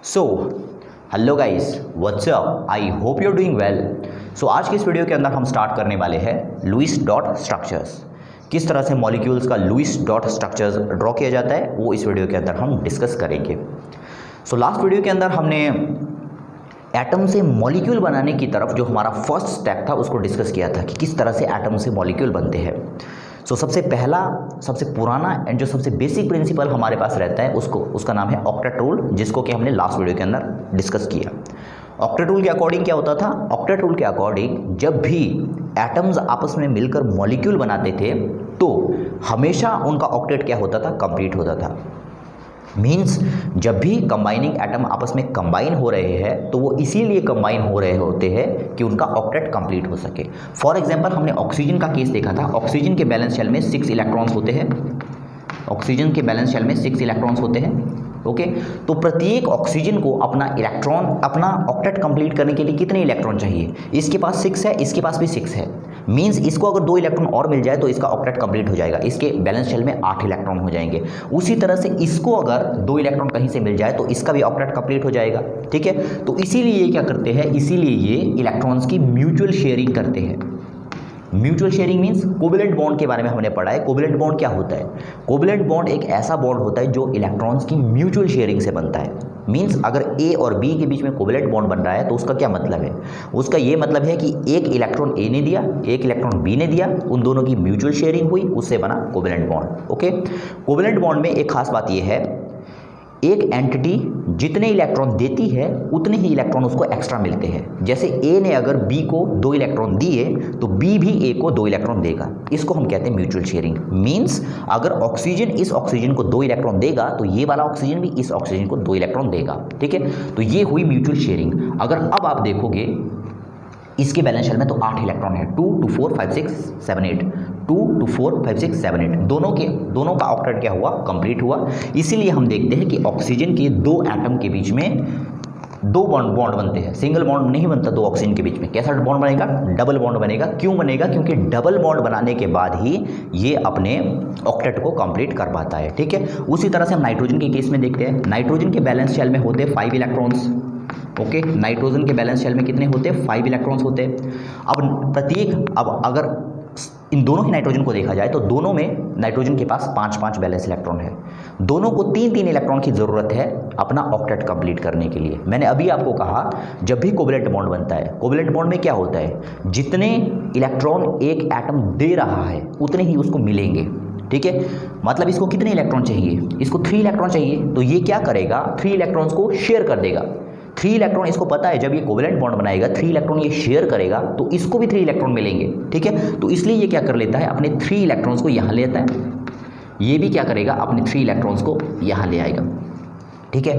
So hello guys, what's up, I hope you are doing well. So आज की इस video के अंदर हम स्टार्ट करने वाले हैं लुईस डॉट स्ट्रक्चर्स। किस तरह से मॉलिक्यूल्स का लुईस डॉट स्ट्रक्चर्स ड्रॉ किया जाता है वो इस वीडियो के अंदर हम डिस्कस करेंगे। सो लास्ट वीडियो के अंदर हमने एटम से मॉलिक्यूल बनाने की तरफ जो हमारा फर्स्ट स्टेप था उसको डिस्कस किया था कि किस तरह से एटम से मॉलिक्यूल बनते हैं। सो सबसे पहला, सबसे पुराना एंड जो सबसे बेसिक प्रिंसिपल हमारे पास रहता है उसका नाम है ऑक्टेट रूल, जिसको कि हमने लास्ट वीडियो के अंदर डिस्कस किया। ऑक्टेट रूल के अकॉर्डिंग क्या होता था? ऑक्टेट रूल के अकॉर्डिंग जब भी एटम्स आपस में मिलकर मॉलिक्यूल बनाते थे तो हमेशा उनका ऑक्टेट क्या होता था? कंप्लीट होता था। मीन्स जब भी कंबाइनिंग एटम आपस में कंबाइन हो रहे हैं तो वो इसीलिए कंबाइन हो रहे होते हैं कि उनका ऑक्टेट कंप्लीट हो सके। फॉर एग्जांपल हमने ऑक्सीजन का केस देखा था। ऑक्सीजन के बैलेंस शेल में 6 इलेक्ट्रॉन्स होते हैं। ऑक्सीजन के बैलेंस शेल में 6 इलेक्ट्रॉन्स होते हैं। ओके, तो प्रत्येक ऑक्सीजन को अपना ऑक्टेट कंप्लीट करने के लिए कितने इलेक्ट्रॉन चाहिए? इसके पास 6 है, इसके पास भी 6 है। मीन्स इसको अगर 2 इलेक्ट्रॉन और मिल जाए तो इसका ऑक्टेट कंप्लीट हो जाएगा। इसके बैलेंस शेल में 8 इलेक्ट्रॉन हो जाएंगे। उसी तरह से इसको अगर 2 इलेक्ट्रॉन कहीं से मिल जाए तो इसका भी ऑक्टेट कंप्लीट हो जाएगा। ठीक है, तो इसीलिए ये क्या करते हैं? इसीलिए ये इलेक्ट्रॉन्स की म्यूचुअल शेयरिंग करते हैं। Mutual sharing means covalent bond के बारे में हमने पढ़ा है। कोवेलेंट बॉन्ड क्या होता है? कोवेलेंट बॉन्ड एक ऐसा बॉन्ड होता है जो इलेक्ट्रॉन्स की म्यूचुअल शेयरिंग से बनता है। मीन्स अगर ए और बी के बीच में कोवेलेंट बॉन्ड बन रहा है तो उसका क्या मतलब है? उसका ये मतलब है कि एक इलेक्ट्रॉन ए ने दिया, एक इलेक्ट्रॉन बी ने दिया, उन दोनों की म्यूचुअल शेयरिंग हुई, उससे बना covalent bond. Okay, covalent bond में एक खास बात यह है, एक एंटिटी जितने इलेक्ट्रॉन देती है उतने ही इलेक्ट्रॉन उसको एक्स्ट्रा मिलते हैं। जैसे ए ने अगर बी को 2 इलेक्ट्रॉन दिए तो बी भी ए को 2 इलेक्ट्रॉन देगा। इसको हम कहते हैं म्यूचुअल शेयरिंग। मींस अगर ऑक्सीजन इस ऑक्सीजन को 2 इलेक्ट्रॉन देगा तो ये वाला ऑक्सीजन भी इस ऑक्सीजन को 2 इलेक्ट्रॉन देगा। ठीक है, तो ये हुई म्यूचुअल शेयरिंग। अगर अब आप देखोगे इसके बैलेंस शेल में तो 8 इलेक्ट्रॉन है, 2 2 4 5 6 7 8, 2 2 4 5 6 7 8, दोनों का ऑक्टेट क्या हुआ? कंप्लीट हुआ। इसीलिए हम देखते हैं कि ऑक्सीजन के 2 एटम के बीच में 2 बॉन्ड बनते हैं। सिंगल बॉन्ड नहीं बनता 2 ऑक्सीजन के बीच में। कैसा बॉन्ड बनेगा? डबल बॉन्ड बनेगा। क्यों बनेगा? क्योंकि डबल बॉन्ड बनाने के बाद ही ये अपने ऑक्टेट को कंप्लीट कर पाता है। ठीक है, उसी तरह से हम नाइट्रोजन के केस में देखते हैं। नाइट्रोजन के बैलेंस शेल में होते हैं 5 इलेक्ट्रॉन्स। ओके, नाइट्रोजन के बैलेंस शेल में कितने होते हैं? 5 इलेक्ट्रॉन्स होते हैं। अब अगर इन दोनों ही नाइट्रोजन को देखा जाए तो दोनों में नाइट्रोजन के पास 5-5 बैलेंस इलेक्ट्रॉन है। दोनों को 3-3 इलेक्ट्रॉन की ज़रूरत है अपना ऑक्टेट कंप्लीट करने के लिए। मैंने अभी आपको कहा जब भी कोवेलेंट बॉन्ड बनता है, कोवेलेंट बॉन्ड में क्या होता है? जितने इलेक्ट्रॉन एक एटम दे रहा है उतने ही उसको मिलेंगे। ठीक है, मतलब इसको कितने इलेक्ट्रॉन चाहिए? इसको 3 इलेक्ट्रॉन चाहिए। तो ये क्या करेगा? 3 इलेक्ट्रॉन्स को शेयर कर देगा। 3 इलेक्ट्रॉन, इसको पता है जब ये कोवेलेंट बॉन्ड बनाएगा 3 इलेक्ट्रॉन ये शेयर करेगा तो इसको भी 3 इलेक्ट्रॉन मिलेंगे। ठीक है, तो इसलिए ये क्या कर लेता है? अपने 3 इलेक्ट्रॉन्स को यहाँ लेता है। ये भी क्या करेगा? अपने 3 इलेक्ट्रॉन्स को यहाँ ले आएगा। ठीक है,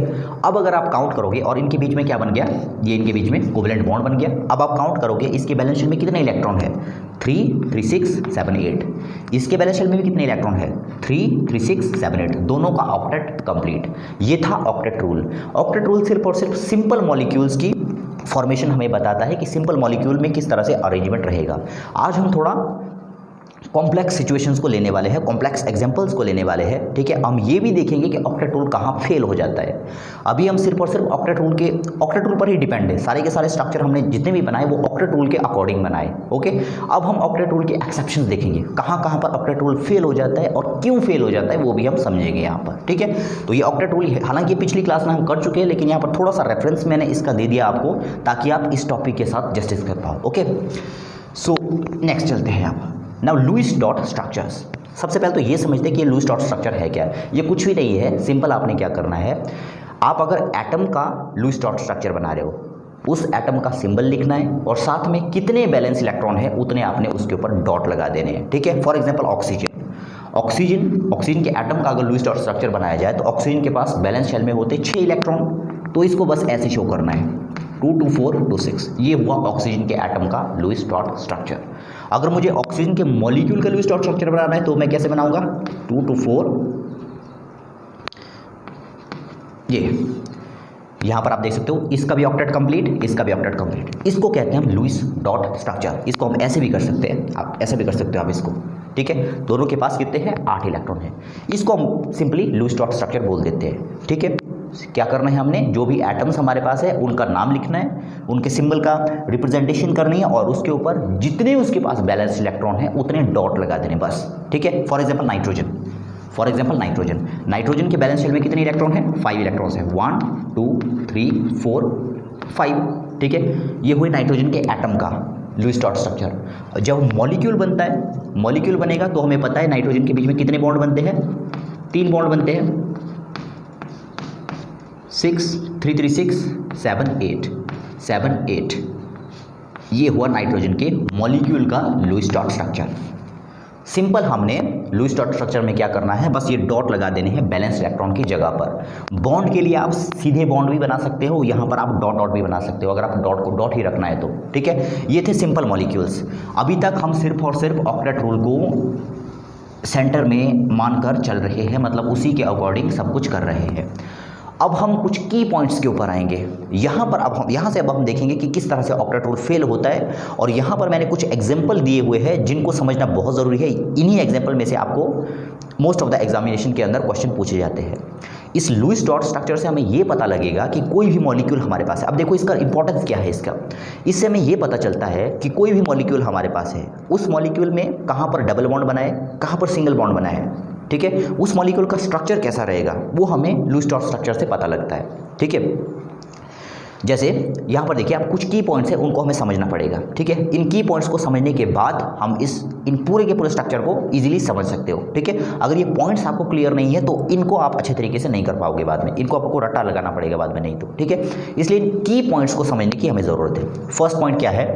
अब अगर आप काउंट करोगे और इनके बीच में क्या बन गया? ये इनके बीच में कोवेलेंट बॉन्ड बन गया। अब आप काउंट करोगे इसके बैलेंस शेल में कितने इलेक्ट्रॉन है? 3 3 6 7 8। इसके बैलेंस शेल में भी कितने इलेक्ट्रॉन है? 3 3 6 7 8। दोनों का ऑक्टेट कंप्लीट। ये था ऑक्टेट रूल। ऑक्टेट रूल सिर्फ और सिर्फ सिंपल मॉलिक्यूल्स की फॉर्मेशन हमें बताता है कि सिंपल मॉलिक्यूल में किस तरह से अरेंजमेंट रहेगा। आज हम थोड़ा कॉम्प्लेक्स सिचुएशंस को लेने वाले हैं, कॉम्प्लेक्स एग्जांपल्स को लेने वाले हैं। ठीक है, हम ये भी देखेंगे कि ऑक्टेट रूल कहाँ फेल हो जाता है। अभी हम सिर्फ और सिर्फ ऑक्टेट रूल पर ही डिपेंड है। सारे के सारे स्ट्रक्चर हमने जितने भी बनाए वो ऑक्टेट रूल के अकॉर्डिंग बनाए। ओके, अब हम ऑक्टेट रूल के एक्सेप्शंस देखेंगे, कहाँ कहाँ पर ऑक्टेट रूल फेल हो जाता है और क्यों फेल हो जाता है वो भी हम समझेंगे यहाँ पर। ठीक है, तो ये ऑक्टेट रूल है। हालांकि पिछली क्लास में हम कर चुके हैं लेकिन यहाँ पर थोड़ा सा रेफरेंस मैंने इसका दे दिया आपको ताकि आप इस टॉपिक के साथ जस्टिस कर पाओ। ओके, सो नेक्स्ट चलते हैं आप। Now Lewis dot structures. सबसे पहले तो ये समझते हैं कि लुईस डॉट स्ट्रक्चर है क्या। ये कुछ भी नहीं है। सिंपल आपने क्या करना है, आप अगर एटम का लुईस डॉट स्ट्रक्चर बना रहे हो उस एटम का सिंबल लिखना है और साथ में कितने बैलेंस इलेक्ट्रॉन है उतने आपने उसके ऊपर डॉट लगा देने हैं। ठीक है, फॉर एग्जांपल ऑक्सीजन के एटम का अगर लुईस डॉट स्ट्रक्चर बनाया जाए तो ऑक्सीजन के पास बैलेंस शेल में होते 6 इलेक्ट्रॉन। तो इसको बस ऐसे शो करना है 2 2 4 2 6। ये हुआ ऑक्सीजन के एटम का लुईस डॉट स्ट्रक्चर। अगर मुझे ऑक्सीजन के मॉलिक्यूल का लुईस डॉट स्ट्रक्चर बनाना है तो मैं कैसे बनाऊंगा? 2 2 4। ये यहाँ पर आप देख सकते हो, इसका भी ऑक्टेट कंप्लीट, इसका भी ऑक्टेट कंप्लीट। इसको कहते हैं हम लुईस डॉट स्ट्रक्चर। इसको हम ऐसे भी कर सकते हैं, आप ऐसे भी कर सकते हो आप इसको। ठीक है, दोनों के पास कितने हैं? 8 इलेक्ट्रॉन है। इसको हम सिंपली लुईस डॉट स्ट्रक्चर बोल देते हैं। ठीक है, क्या करना है हमने, जो भी एटम्स हमारे पास है उनका नाम लिखना है, उनके सिंबल का रिप्रेजेंटेशन करनी है और उसके ऊपर जितने उसके पास बैलेंस इलेक्ट्रॉन है उतने डॉट लगा देने बस, ठीक है। फॉर एग्जाम्पल नाइट्रोजन के बैलेंस शेल में कितने इलेक्ट्रॉन है, 5 इलेक्ट्रॉन्स है, 1 2 3 4 5, ठीक है। ये हुए नाइट्रोजन के एटम का लुईस डॉट स्ट्रक्चर। जब मॉलिक्यूल बनता है, मॉलिक्यूल बनेगा तो हमें पता है नाइट्रोजन के बीच में कितने बॉन्ड बनते हैं, 3 बॉन्ड बनते हैं, 6 3 3 6 7 8। ये हुआ नाइट्रोजन के मॉलिक्यूल का लुईस डॉट स्ट्रक्चर। सिंपल हमने लुईस डॉट स्ट्रक्चर में क्या करना है, बस ये डॉट लगा देने हैं बैलेंस इलेक्ट्रॉन की जगह पर। बॉन्ड के लिए आप सीधे बॉन्ड भी बना सकते हो, यहाँ पर आप डॉट डॉट भी बना सकते हो, अगर आप डॉट को डॉट ही रखना है तो, ठीक है। ये थे सिंपल मॉलिक्यूल्स। अभी तक हम सिर्फ और सिर्फ ऑक्टेट रूल को सेंटर में मानकर चल रहे हैं, मतलब उसी के अकॉर्डिंग सब कुछ कर रहे हैं। अब हम कुछ की पॉइंट्स के ऊपर आएंगे। यहाँ से हम देखेंगे कि किस तरह से ऑक्टेट रूल फेल होता है, और यहाँ पर मैंने कुछ एग्जाम्पल दिए हुए हैं जिनको समझना बहुत ज़रूरी है। इन्हीं एग्जाम्पल में से आपको मोस्ट ऑफ द एग्जामिनेशन के अंदर क्वेश्चन पूछे जाते हैं। इस लुईस डॉट स्ट्रक्चर से हमें ये पता लगेगा कि कोई भी मॉलिक्यूल हमारे पास है। अब देखो इसका इंपॉर्टेंस क्या है इसका, इससे हमें ये पता चलता है कि कोई भी मॉलिक्यूल हमारे पास है, उस मॉलिक्यूल में कहाँ पर डबल बॉन्ड बनाए, कहाँ पर सिंगल बॉन्ड बनाए, ठीक है। उस मॉलिक्यूल का स्ट्रक्चर कैसा रहेगा वो हमें लुईस डॉट स्ट्रक्चर से पता लगता है, ठीक है। जैसे यहाँ पर देखिए, आप कुछ की पॉइंट्स हैं उनको हमें समझना पड़ेगा, ठीक है। इन की पॉइंट्स को समझने के बाद हम इन पूरे के पूरे स्ट्रक्चर को इजीली समझ सकते हो, ठीक है। अगर ये पॉइंट्स आपको क्लियर नहीं है तो इनको आप अच्छे तरीके से नहीं कर पाओगे बाद में, इनको आपको रट्टा लगाना पड़ेगा बाद में, नहीं तो, ठीक है। इसलिए इन की पॉइंट्स को समझने की हमें ज़रूरत है। फर्स्ट पॉइंट क्या है,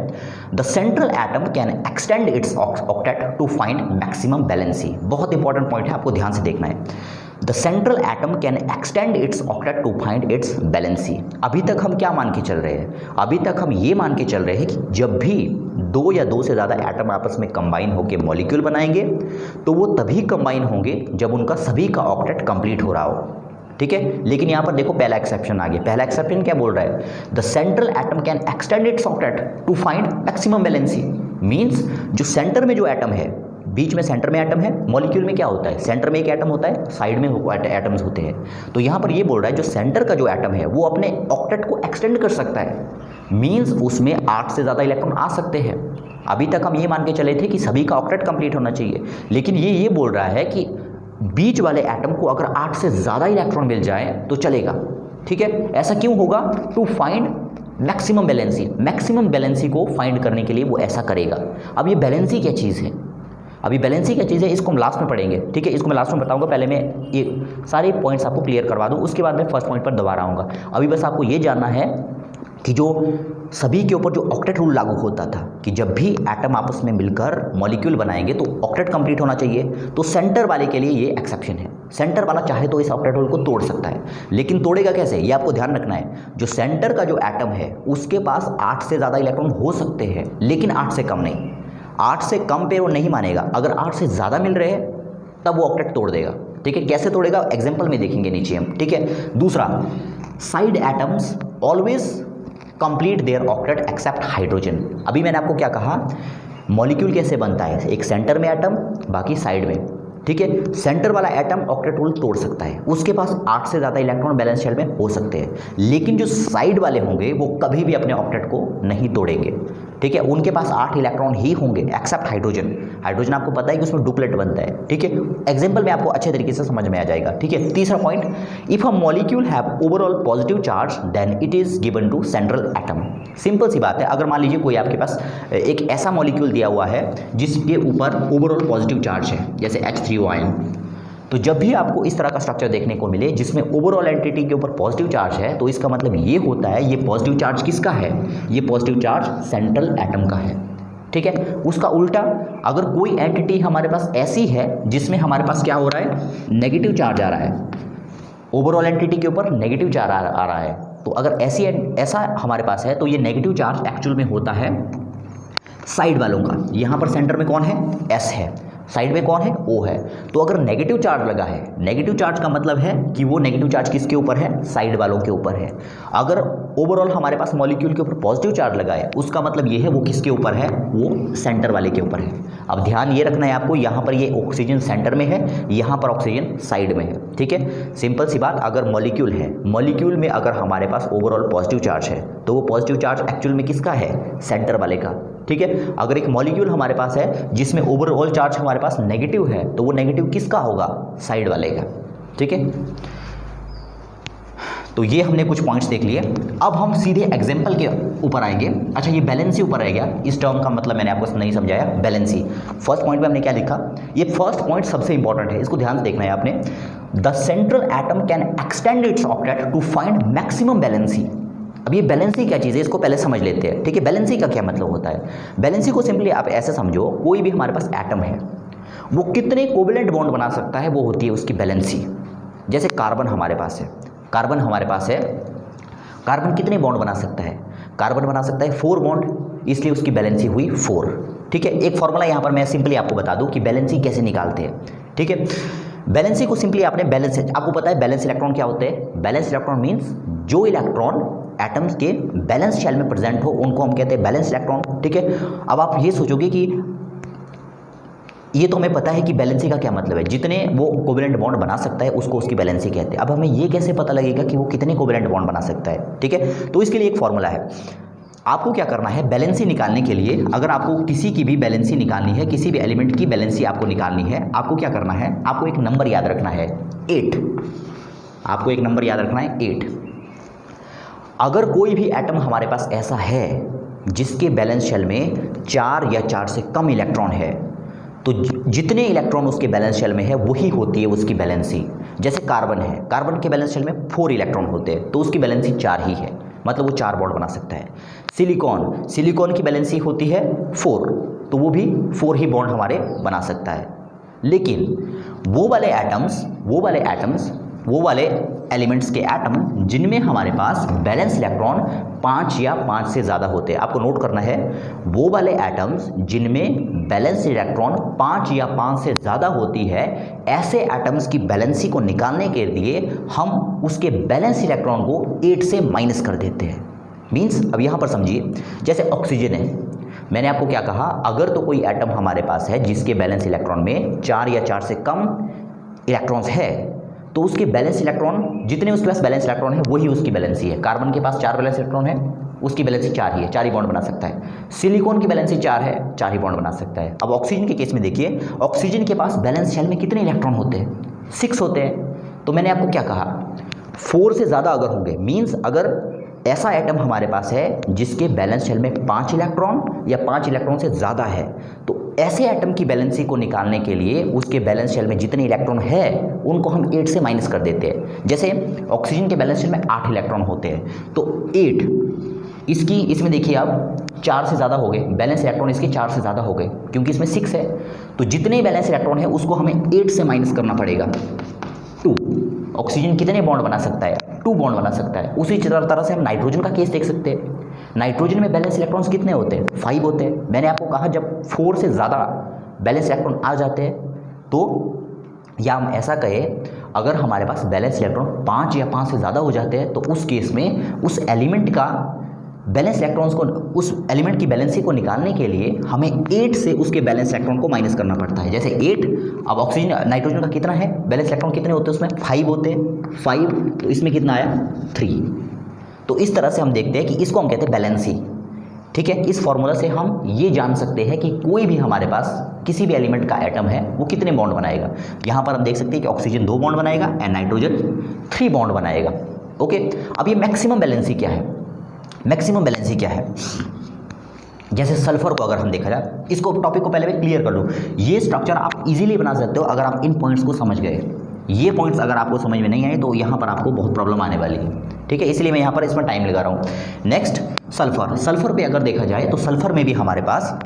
the central atom can extend its octet to find maximum valency. बहुत इंपॉर्टेंट पॉइंट है, आपको ध्यान से देखना है। The central atom can extend its octet to find its valency. अभी तक हम क्या मान के चल रहे हैं, अभी तक हम ये मान के चल रहे हैं कि जब भी 2 या 2 से ज़्यादा एटम आपस में कंबाइन होकर मॉलिक्यूल बनाएंगे तो वो तभी कंबाइन होंगे जब उनका सभी का ऑक्टेट कंप्लीट हो रहा हो, ठीक है। लेकिन यहाँ पर देखो पहला एक्सेप्शन आ गया। पहला एक्सेप्शन क्या बोल रहा है, the central atom can extend its octet to find maximum valency. Means जो सेंटर में जो एटम है, बीच में सेंटर में एटम है, मॉलिक्यूल में क्या होता है, सेंटर में एक एटम होता है, साइड में एटम्स होते हैं। तो यहाँ पर ये बोल रहा है जो सेंटर का जो एटम है वो अपने ऑक्टेट को एक्सटेंड कर सकता है, मीन्स उसमें 8 से ज़्यादा इलेक्ट्रॉन आ सकते हैं। अभी तक हम ये मान के चले थे कि सभी का ऑक्टेट कंप्लीट होना चाहिए, लेकिन ये बोल रहा है कि बीच वाले एटम को अगर 8 से ज़्यादा इलेक्ट्रॉन मिल जाए तो चलेगा, ठीक है। ऐसा क्यों होगा, to find maximum valency. Maximum valency को फाइंड करने के लिए वो ऐसा करेगा। अब ये बैलेंसी क्या चीज़ है, अभी बैलेंसी क्या चीज़ है इसको हम लास्ट में पढ़ेंगे, ठीक है। इसको मैं लास्ट में बताऊंगा, पहले मैं ये सारे पॉइंट्स आपको क्लियर करवा दूं, उसके बाद मैं फर्स्ट पॉइंट पर दोबारा आऊँगा। अभी बस आपको ये जानना है कि जो सभी के ऊपर जो ऑक्टेट रूल लागू होता था कि जब भी एटम आपस में मिलकर मॉलिक्यूल बनाएंगे तो ऑक्टेट कंप्लीट होना चाहिए, तो सेंटर वाले के लिए ये एक्सेप्शन है। सेंटर वाला चाहे तो इस ऑक्टेट रूल को तोड़ सकता है, लेकिन तोड़ेगा कैसे ये आपको ध्यान रखना है। जो सेंटर का जो एटम है उसके पास 8 से ज़्यादा इलेक्ट्रॉन हो सकते हैं, लेकिन 8 से कम नहीं। 8 से कम पे वो नहीं मानेगा, अगर 8 से ज़्यादा मिल रहे हैं तब वो ऑक्टेट तोड़ देगा, ठीक है। कैसे तोड़ेगा एग्जाम्पल में देखेंगे नीचे हम, ठीक है। दूसरा, side atoms always complete their octet except hydrogen. अभी मैंने आपको क्या कहा, मॉलिक्यूल कैसे बनता है, एक सेंटर में एटम, बाकी साइड में, ठीक है। सेंटर वाला एटम ऑक्टेट रूल तोड़ सकता है, उसके पास 8 से ज़्यादा इलेक्ट्रॉन बैलेंस शेल में हो सकते हैं, लेकिन जो साइड वाले होंगे वो कभी भी अपने ऑक्टेट को नहीं तोड़ेंगे, ठीक है। उनके पास 8 इलेक्ट्रॉन ही होंगे एक्सेप्ट हाइड्रोजन। हाइड्रोजन आपको पता है कि उसमें डुप्लेट बनता है, ठीक है। एग्जाम्पल में आपको अच्छे तरीके से समझ में आ जाएगा, ठीक है। तीसरा point, if a molecule have overall positive charge then it is given to central atom. Simple सी बात है, अगर मान लीजिए कोई आपके पास एक ऐसा मॉलिक्यूल दिया हुआ है जिसके ऊपर ओवरऑल पॉजिटिव चार्ज है, जैसे H3O आयन, तो जब भी आपको इस तरह का स्ट्रक्चर देखने को मिले जिसमें ओवरऑल एंटिटी के ऊपर पॉजिटिव चार्ज है, तो इसका मतलब ये होता है ये पॉजिटिव चार्ज किसका है, ये पॉजिटिव चार्ज सेंट्रल एटम का है, ठीक है। उसका उल्टा, अगर कोई एंटिटी हमारे पास ऐसी है जिसमें हमारे पास क्या हो रहा है, नेगेटिव चार्ज आ रहा है, ओवरऑल एंटिटी के ऊपर नेगेटिव चार्ज आ रहा है, तो अगर ऐसा हमारे पास है तो ये नेगेटिव चार्ज एक्चुअल में होता है साइड वालों का। यहाँ पर सेंटर में कौन है, S है, साइड में कौन है, O है। तो अगर नेगेटिव चार्ज लगा है, नेगेटिव चार्ज का मतलब है कि वो नेगेटिव चार्ज किसके ऊपर है, साइड वालों के ऊपर है। अगर ओवरऑल हमारे पास मॉलिक्यूल के ऊपर पॉजिटिव चार्ज लगा है, उसका मतलब ये है वो किसके ऊपर है, वो सेंटर वाले के ऊपर है। अब ध्यान ये रखना है आपको, यहाँ पर ये ऑक्सीजन सेंटर में है, यहाँ पर ऑक्सीजन साइड में है, ठीक है। सिंपल सी बात, अगर मॉलिक्यूल है, मॉलिक्यूल में अगर हमारे पास ओवरऑल पॉजिटिव चार्ज है तो वो पॉजिटिव चार्ज एक्चुअल में किसका है, सेंटर वाले का, ठीक है। अगर एक मॉलिक्यूल हमारे पास है जिसमें ओवरऑल चार्ज हमारे पास नेगेटिव है तो वो नेगेटिव किसका होगा, साइड वाले का, ठीक है। तो ये हमने कुछ पॉइंट्स देख लिए। अब हम सीधे एग्जांपल के ऊपर आएंगे। अच्छा, ये बैलेंसी ऊपर आएगा, इस टर्म का मतलब मैंने आपको नहीं समझाया, बैलेंसी। फर्स्ट पॉइंट में हमने क्या लिखा, ये फर्स्ट पॉइंट सबसे इंपॉर्टेंट है, इसको ध्यान से देखना है आपने। The central atom can extend its octet to find maximum valency. अब ये बैलेंसी क्या चीज़ है, इसको पहले समझ लेते हैं, ठीक है। बैलेंसी का क्या मतलब होता है, बैलेंसी को सिंपली आप ऐसे समझो, कोई भी हमारे पास एटम है वो कितने कोवेलेंट बॉन्ड बना सकता है, वो होती है उसकी बैलेंसी। जैसे कार्बन हमारे पास है, कार्बन हमारे पास है, कार्बन कितने बॉन्ड बना सकता है, कार्बन बना सकता है 4 बॉन्ड, इसलिए उसकी बैलेंसी हुई 4, ठीक है। एक फॉर्मूला यहाँ पर मैं सिंपली आपको बता दूँ कि बैलेंसी कैसे निकालते हैं, ठीक है। बैलेंसी को सिंपली आपने बैलेंस, आपको पता है बैलेंस इलेक्ट्रॉन क्या होते हैं, बैलेंस इलेक्ट्रॉन मीन्स जो इलेक्ट्रॉन एटम्स के बैलेंस शेल में प्रेजेंट हो उनको हम कहते हैं बैलेंस इलेक्ट्रॉन, ठीक है। अब आप ये सोचोगे कि ये तो हमें पता है कि बैलेंसी का क्या मतलब है, जितने वो कोवेलेंट बॉन्ड बना सकता है उसको उसकी बैलेंसी कहते हैं। अब हमें ये कैसे पता लगेगा कि वो कितने कोवेलेंट बॉन्ड बना सकता है, ठीक है। तो इसके लिए एक फॉर्मूला है, आपको क्या करना है, बैलेंसी निकालने के लिए, अगर आपको किसी की भी बैलेंसी निकालनी है, किसी भी एलिमेंट की बैलेंसी आपको निकालनी है, आपको क्या करना है, आपको एक नंबर याद रखना है 8। आपको एक नंबर याद रखना है 8। अगर कोई भी एटम हमारे पास ऐसा है जिसके बैलेंस शेल में 4 या 4 से कम इलेक्ट्रॉन है, तो जितने इलेक्ट्रॉन उसके बैलेंस शेल में है वही होती है उसकी बैलेंसी। जैसे कार्बन है, कार्बन के बैलेंस शेल में 4 इलेक्ट्रॉन होते हैं तो उसकी बैलेंसी 4 ही है, मतलब वो 4 बॉन्ड बना सकता है। सिलिकॉन, सिलिकॉन की बैलेंसी होती है 4, तो वो भी 4 ही बॉन्ड हमारे बना सकता है। लेकिन वो वाले एलिमेंट्स के एटम जिनमें हमारे पास बैलेंस इलेक्ट्रॉन 5 या 5 से ज़्यादा होते हैं, आपको नोट करना है, वो वाले एटम्स जिनमें बैलेंस इलेक्ट्रॉन 5 या 5 से ज़्यादा होती है, ऐसे एटम्स की बैलेंसी को निकालने के लिए हम उसके बैलेंस इलेक्ट्रॉन को 8 से माइनस कर देते हैं। मीन्स अब यहाँ पर समझिए, जैसे ऑक्सीजन है, मैंने आपको क्या कहा, अगर तो कोई एटम हमारे पास है जिसके बैलेंस इलेक्ट्रॉन में 4 या 4 से कम इलेक्ट्रॉन्स है तो उसके बैलेंस इलेक्ट्रॉन, जितने उसके पास बैलेंस इलेक्ट्रॉन है वही उसकी बैलेंसी है। कार्बन के पास 4 बैलेंस इलेक्ट्रॉन है, उसकी बैलेंसी 4 ही है, 4 ही बॉन्ड बना सकता है। सिलिकॉन की बैलेंसी 4 है, 4 ही बॉन्ड बना सकता है। अब ऑक्सीजन के केस में देखिए, ऑक्सीजन के पास बैलेंस शेल में कितने इलेक्ट्रॉन होते हैं, 6 होते हैं। तो मैंने आपको क्या कहा, 4 से ज़्यादा अगर होंगे, मीन्स अगर ऐसा एटम हमारे पास है जिसके बैलेंस शेल में 5 इलेक्ट्रॉन या 5 इलेक्ट्रॉन से ज़्यादा है, तो ऐसे एटम की बैलेंसी को निकालने के लिए उसके बैलेंस शेल में जितने इलेक्ट्रॉन है उनको हम 8 से माइनस कर देते हैं। जैसे ऑक्सीजन के बैलेंस शेल में 8 इलेक्ट्रॉन होते हैं तो 8, इसमें देखिए आप 4 से ज़्यादा हो गए, बैलेंस इलेक्ट्रॉन इसके 4 से ज़्यादा हो गए क्योंकि इसमें 6 है, तो जितने बैलेंस इलेक्ट्रॉन है उसको हमें 8 से माइनस करना पड़ेगा। 2, ऑक्सीजन कितने बॉन्ड बना सकता है, 2 बॉन्ड बना सकता है। उसी तरह से हम नाइट्रोजन का केस देख सकते हैं। नाइट्रोजन में बैलेंस इलेक्ट्रॉन्स कितने होते हैं, 5 होते हैं। मैंने आपको कहा जब 4 से ज़्यादा बैलेंस इलेक्ट्रॉन आ जाते हैं तो, या हम ऐसा कहें अगर हमारे पास बैलेंस इलेक्ट्रॉन 5 या 5 से ज़्यादा हो जाते हैं तो उस केस में उस एलिमेंट का बैलेंस इलेक्ट्रॉन्स को, उस एलिमेंट की बैलेंसी को निकालने के लिए हमें 8 से उसके बैलेंस इलेक्ट्रॉन को माइनस करना पड़ता है। जैसे 8, अब ऑक्सीजन नाइट्रोजन का कितना है, बैलेंस इलेक्ट्रॉन कितने होते हैं उसमें, 5 होते हैं, 5, तो इसमें कितना आया, 3। तो इस तरह से हम देखते हैं कि इसको हम कहते हैं बैलेंसी, ठीक है। इस फॉर्मूला से हम ये जान सकते हैं कि कोई भी हमारे पास किसी भी एलिमेंट का एटम है वो कितने बॉन्ड बनाएगा। यहाँ पर हम देख सकते हैं कि ऑक्सीजन 2 बॉन्ड बनाएगा एंड नाइट्रोजन 3 बॉन्ड बनाएगा, ओके। अब ये मैक्सिमम बैलेंसी क्या है, मैक्सिमम बैलेंसी क्या है, जैसे सल्फर को अगर हम देखा जाए, इसको टॉपिक को पहले मैं क्लियर कर लूँ। ये स्ट्रक्चर आप इजीली बना सकते हो अगर आप इन पॉइंट्स को समझ गए। ये पॉइंट्स अगर आपको समझ में नहीं आए तो यहाँ पर आपको बहुत प्रॉब्लम आने वाली है, ठीक है, इसलिए मैं यहाँ पर इसमें टाइम लगा रहा हूँ। नेक्स्ट सल्फर, सल्फर पे अगर देखा जाए तो सल्फर में भी हमारे पास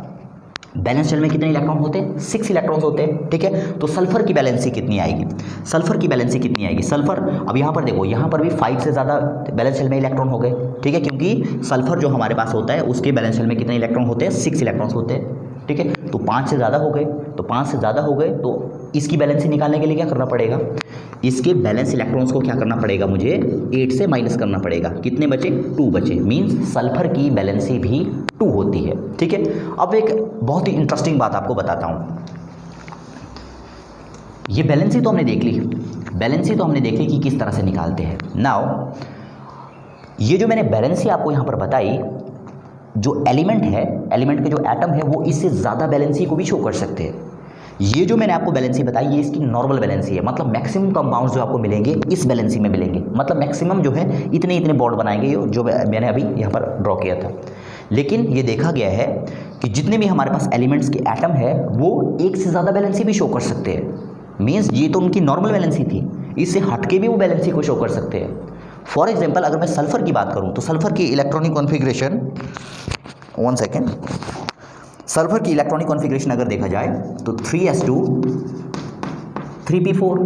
बैलेंस शेल में कितने इलेक्ट्रॉन होते हैं, 6 इलेक्ट्रॉन्स होते हैं, ठीक है। तो सल्फर की बैलेंसी कितनी आएगी, सल्फर की बैलेंसी कितनी आएगी, सल्फर, अब यहाँ पर देखो, यहाँ पर भी 5 से ज़्यादा बैलेंस शेल में इलेक्ट्रॉन हो गए, ठीक है, क्योंकि सल्फर जो हमारे पास होता है उसके बैलेंस शेल में कितने इलेक्ट्रॉन होते हैं, 6 इलेक्ट्रॉन्स होते हैं, ठीक है। तो 5 से ज़्यादा हो गए, तो 5 से ज़्यादा हो गए तो इसकी बैलेंसी निकालने के लिए क्या करना पड़ेगा, इसके बैलेंस इलेक्ट्रॉन्स को क्या करना पड़ेगा, मुझे 8 से माइनस करना पड़ेगा। कितने बचे, 2 बचे। मीन्स सल्फर की बैलेंसी भी 2 होती है। ठीक है, अब एक बहुत ही इंटरेस्टिंग बात आपको बताता हूँ। ये बैलेंसी तो हमने देख ली, कि किस तरह से निकालते हैं। नाउ ये जो मैंने बैलेंसी आपको यहाँ पर बताई, जो एलिमेंट है, एलिमेंट के जो एटम है वो इससे ज़्यादा बैलेंसी को भी शो कर सकते हैं। ये जो मैंने आपको बैलेंसी बताई ये इसकी नॉर्मल बैलेंसी है, मतलब मैक्सिमम कंपाउंड्स जो आपको मिलेंगे इस बैलेंसी में मिलेंगे, मतलब मैक्सिमम जो है इतने इतने बॉन्ड बनाएंगे, जो मैंने अभी यहाँ पर ड्रॉ किया था। लेकिन ये देखा गया है कि जितने भी हमारे पास एलिमेंट्स के एटम है वो एक से ज़्यादा बैलेंसी भी शो कर सकते हैं। मीन्स ये तो उनकी नॉर्मल बैलेंसी थी, इससे हटके भी वो बैलेंसी को शो कर सकते हैं। फॉर एग्जाम्पल अगर मैं सल्फर की बात करूँ तो सल्फर की इलेक्ट्रॉनिक कॉन्फ़िगरेशन, 1 सेकेंड, सल्फर की इलेक्ट्रॉनिक कॉन्फ़िगरेशन अगर देखा जाए तो 3s2 3p4,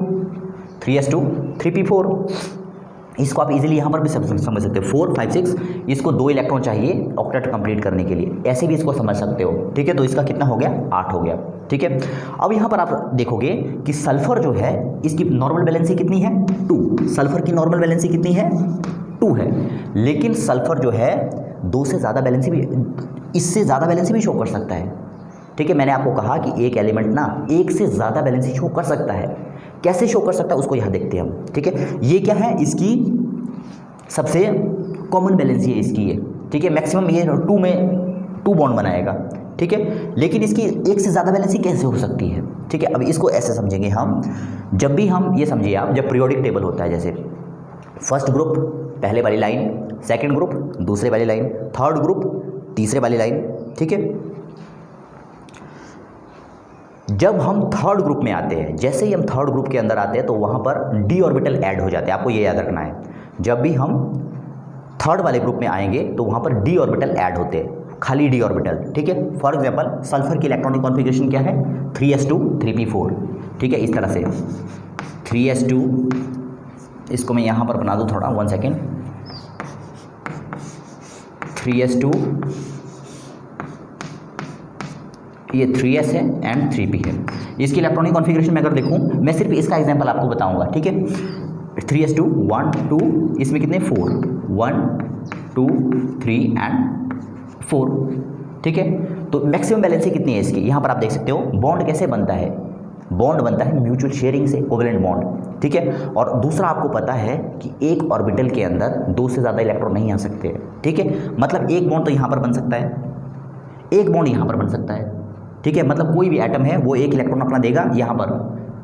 3s2 3p4, इसको आप इजीली यहाँ पर भी समझ सकते हो। 4 5 6, इसको 2 इलेक्ट्रॉन चाहिए ऑक्टेट कंप्लीट करने के लिए, ऐसे भी इसको समझ सकते हो। ठीक है, तो इसका कितना हो गया, 8 हो गया। ठीक है, अब यहाँ पर आप देखोगे कि सल्फर जो है इसकी नॉर्मल बैलेंसी कितनी है, 2। सल्फर की नॉर्मल बैलेंसी कितनी है, 2 है। लेकिन सल्फर जो है 2 से ज़्यादा बैलेंसी भी, इससे ज़्यादा बैलेंसी भी शो कर सकता है। ठीक है, मैंने आपको कहा कि एक एलिमेंट ना एक से ज़्यादा बैलेंसी शो कर सकता है। कैसे शो कर सकता है उसको यहाँ देखते हैं हम। ठीक है, ये क्या है, इसकी सबसे कॉमन बैलेंसी है इसकी ये। ठीक है, मैक्सिमम ये 2 में 2 बॉन्ड बनाएगा। ठीक है, लेकिन इसकी एक से ज़्यादा बैलेंसी कैसे हो सकती है। ठीक है, अब इसको ऐसे समझेंगे हम, जब भी हम ये समझिए आप, जब पीरियोडिक टेबल होता है, जैसे फर्स्ट ग्रुप पहले वाली लाइन, सेकंड ग्रुप दूसरे वाली लाइन, थर्ड ग्रुप तीसरे वाली लाइन। ठीक है, जब हम थर्ड ग्रुप में आते हैं, जैसे ही हम थर्ड ग्रुप के अंदर आते हैं तो वहाँ पर डी ऑर्बिटल ऐड हो जाते हैं। आपको ये याद रखना है, जब भी हम थर्ड वाले ग्रुप में आएंगे तो वहाँ पर डी ऑर्बिटल ऐड होते हैं, खाली डी ऑर्बिटल। ठीक है, फॉर एग्जांपल सल्फर की इलेक्ट्रॉनिक कॉन्फ़िगरेशन क्या है, 3s2 3p4। ठीक है, इस तरह से 3s2, इसको मैं यहाँ पर बना दूँ थोड़ा, 1 सेकेंड, 3s2, ये 3s है एंड 3p है। इसकी इलेक्ट्रॉनिक कॉन्फ़िगरेशन में अगर देखूँ, मैं सिर्फ इसका एग्जांपल आपको बताऊंगा। ठीक है, 3s2 1 2, इसमें कितने 4, 1 2 3 एंड 4। ठीक है, तो मैक्सिमम बैलेंसी कितनी है इसकी, यहाँ पर आप देख सकते हो। बॉन्ड कैसे बनता है, बॉन्ड बनता है म्यूचुअल शेयरिंग से, कोवेलेंट बॉन्ड। ठीक है, और दूसरा आपको पता है कि एक ऑर्बिटल के अंदर 2 से ज़्यादा इलेक्ट्रॉन नहीं आ सकते। ठीक है, मतलब एक बॉन्ड तो यहाँ पर बन सकता है, एक बॉन्ड यहाँ पर बन सकता है। ठीक है, मतलब कोई भी एटम है वो एक इलेक्ट्रॉन अपना देगा यहाँ पर,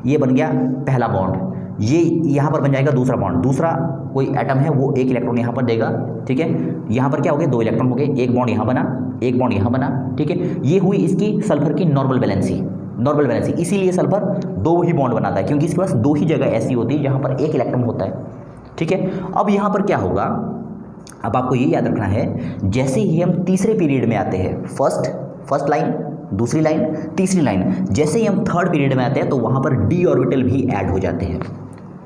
ये बन गया पहला बॉन्ड, ये यहाँ पर बन जाएगा दूसरा बॉन्ड, दूसरा कोई एटम है वो एक इलेक्ट्रॉन यहाँ पर देगा। ठीक है, यहाँ पर क्या हो गया, 2 इलेक्ट्रॉन हो गए, एक बॉन्ड यहाँ बना, एक बॉन्ड यहाँ बना। ठीक है, ये हुई इसकी सल्फर की नॉर्मल बैलेंसी, नॉर्मल बैलेंसी। इसीलिए सल्फर 2 ही बॉन्ड बनाता है, क्योंकि इसके पास 2 ही जगह ऐसी होती है जहाँ पर एक इलेक्ट्रॉन होता है। ठीक है, अब यहाँ पर क्या होगा, अब आपको ये याद रखना है, जैसे ही हम तीसरे पीरियड में आते हैं, फर्स्ट लाइन, दूसरी लाइन, तीसरी लाइन, जैसे ही हम थर्ड पीरियड में आते हैं तो वहाँ पर डी ऑर्बिटल भी ऐड हो जाते हैं।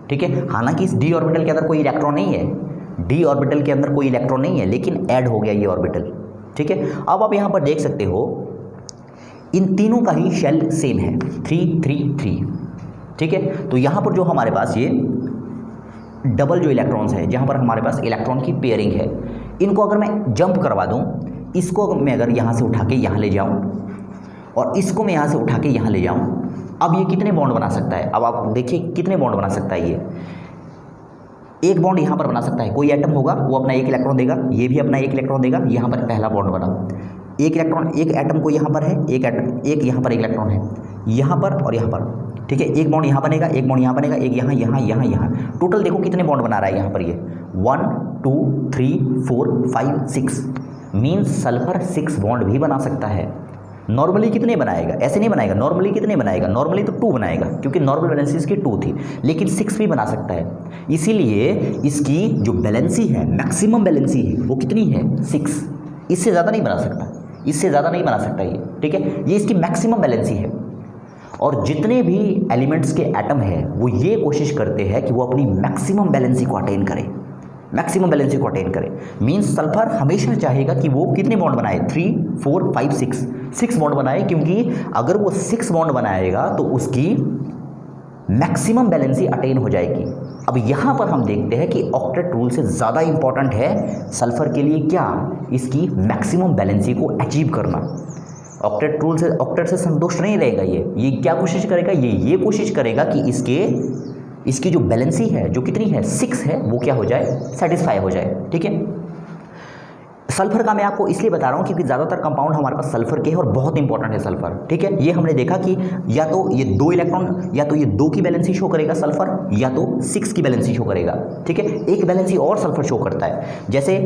ठीक है, हालांकि इस डी ऑर्बिटल के अंदर कोई इलेक्ट्रॉन नहीं है, डी ऑर्बिटल के अंदर कोई इलेक्ट्रॉन नहीं है, लेकिन ऐड हो गया ये ऑर्बिटल। ठीक है, अब आप यहाँ पर देख सकते हो इन तीनों का ही शेल सेम है, 3 3 3। ठीक है, तो यहाँ पर जो हमारे पास ये डबल जो इलेक्ट्रॉन्स है, जहाँ पर हमारे पास इलेक्ट्रॉन की पेयरिंग है, इनको अगर मैं जंप करवा दूँ, इसको मैं अगर यहाँ से उठा के यहाँ ले जाऊँ और इसको मैं यहाँ से उठा के यहाँ ले जाऊँ, अब ये कितने बॉन्ड बना सकता है। अब आप देखिए कितने बॉन्ड बना सकता है ये, एक बॉन्ड यहाँ पर बना सकता है। कोई एटम होगा वो अपना एक इलेक्ट्रॉन देगा, ये भी अपना एक इलेक्ट्रॉन देगा, यहाँ पर पहला बॉन्ड बना, एक इलेक्ट्रॉन, एक एटम को यहाँ पर है, एक एटम, एक यहाँ पर एक इलेक्ट्रॉन है, यहाँ पर और यहाँ पर। ठीक है, एक बॉन्ड यहाँ बनेगा, एक बॉन्ड यहाँ बनेगा, एक यहाँ यहाँ यहाँ यहाँ, टोटल देखो कितने बॉन्ड बना रहा है यहाँ पर ये, 1 2 3 4 5 6। मीन्स सल्फर 6 बॉन्ड भी बना सकता है। नॉर्मली कितने बनाएगा, ऐसे नहीं बनाएगा, नॉर्मली कितने बनाएगा, नॉर्मली तो 2 बनाएगा, क्योंकि नॉर्मल बैलेंसी इसकी 2 थी, लेकिन 6 भी बना सकता है। इसीलिए इसकी जो बैलेंसी है, मैक्सिमम बैलेंसी है, वो कितनी है, 6। इससे ज़्यादा नहीं बना सकता, इससे ज़्यादा नहीं बना सकता ये। ठीक है, ये इसकी मैक्सिमम बैलेंसी है। और जितने भी एलिमेंट्स के एटम है वो ये कोशिश करते हैं कि वो अपनी मैक्सिमम बैलेंसी को अटेन करें। मैक्सिमम बैलेंसी को अटेन करे। मीन्स सल्फर हमेशा चाहेगा कि वो कितने बॉन्ड बनाए, 3 4 5 6 बॉन्ड बनाए, क्योंकि अगर वो 6 बॉन्ड बनाएगा तो उसकी मैक्सिमम बैलेंसी अटेन हो जाएगी। अब यहाँ पर हम देखते हैं कि ऑक्टेट रूल से ज़्यादा इंपॉर्टेंट है सल्फर के लिए क्या, इसकी मैक्सिमम बैलेंसी को अचीव करना। ऑक्टेट से संतुष्ट नहीं रहेगा ये क्या कोशिश करेगा, ये कोशिश करेगा कि इसकी जो बैलेंसी है, जो कितनी है 6 है, वो क्या हो जाए, सेटिस्फाई हो जाए। ठीक है, सल्फर का मैं आपको इसलिए बता रहा हूँ क्योंकि ज़्यादातर कंपाउंड हमारे पास सल्फर के हैं और बहुत इंपॉर्टेंट है सल्फर। ठीक है, ये हमने देखा कि या तो ये 2 इलेक्ट्रॉन, या तो ये 2 की बैलेंसी शो करेगा सल्फर, या तो 6 की बैलेंसी शो करेगा। ठीक है, एक बैलेंसी और सल्फर शो करता है, जैसे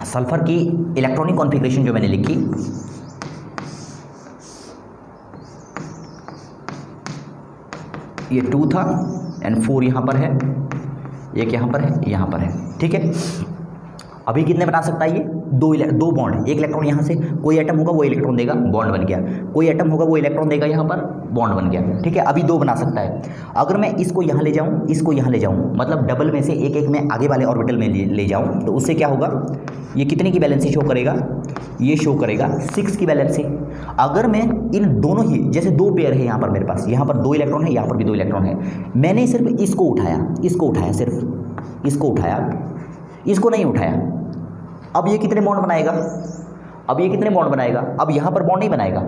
सल्फर की इलेक्ट्रॉनिक कॉन्फ़िगरेशन जो मैंने लिखी, ये 2 था एंड 4 यहाँ पर है, एक यहाँ पर है, यहाँ पर है। ठीक है, अभी कितने बना सकता है ये, 2 बॉन्ड, एक इलेक्ट्रॉन यहाँ से कोई एटम होगा वो इलेक्ट्रॉन देगा, बॉन्ड बन गया, कोई एटम होगा वो इलेक्ट्रॉन देगा, यहाँ पर बॉन्ड बन गया। ठीक है, अभी 2 बना सकता है। अगर मैं इसको यहाँ ले जाऊँ, इसको यहाँ ले जाऊँ, मतलब डबल में से एक में आगे वाले ऑर्बिटल में ले जाऊँ, तो उससे क्या होगा, ये कितने की बैलेंसी शो करेगा, ये शो करेगा 6 की बैलेंसी। अगर मैं इन दोनों ही, जैसे 2 पेयर है यहाँ पर मेरे पास, यहाँ पर 2 इलेक्ट्रॉन है, यहाँ पर भी 2 इलेक्ट्रॉन है, मैंने सिर्फ इसको उठाया, सिर्फ इसको उठाया, इसको नहीं उठाया, अब ये कितने बॉन्ड बनाएगा, अब यहाँ पर बॉन्ड नहीं बनाएगा,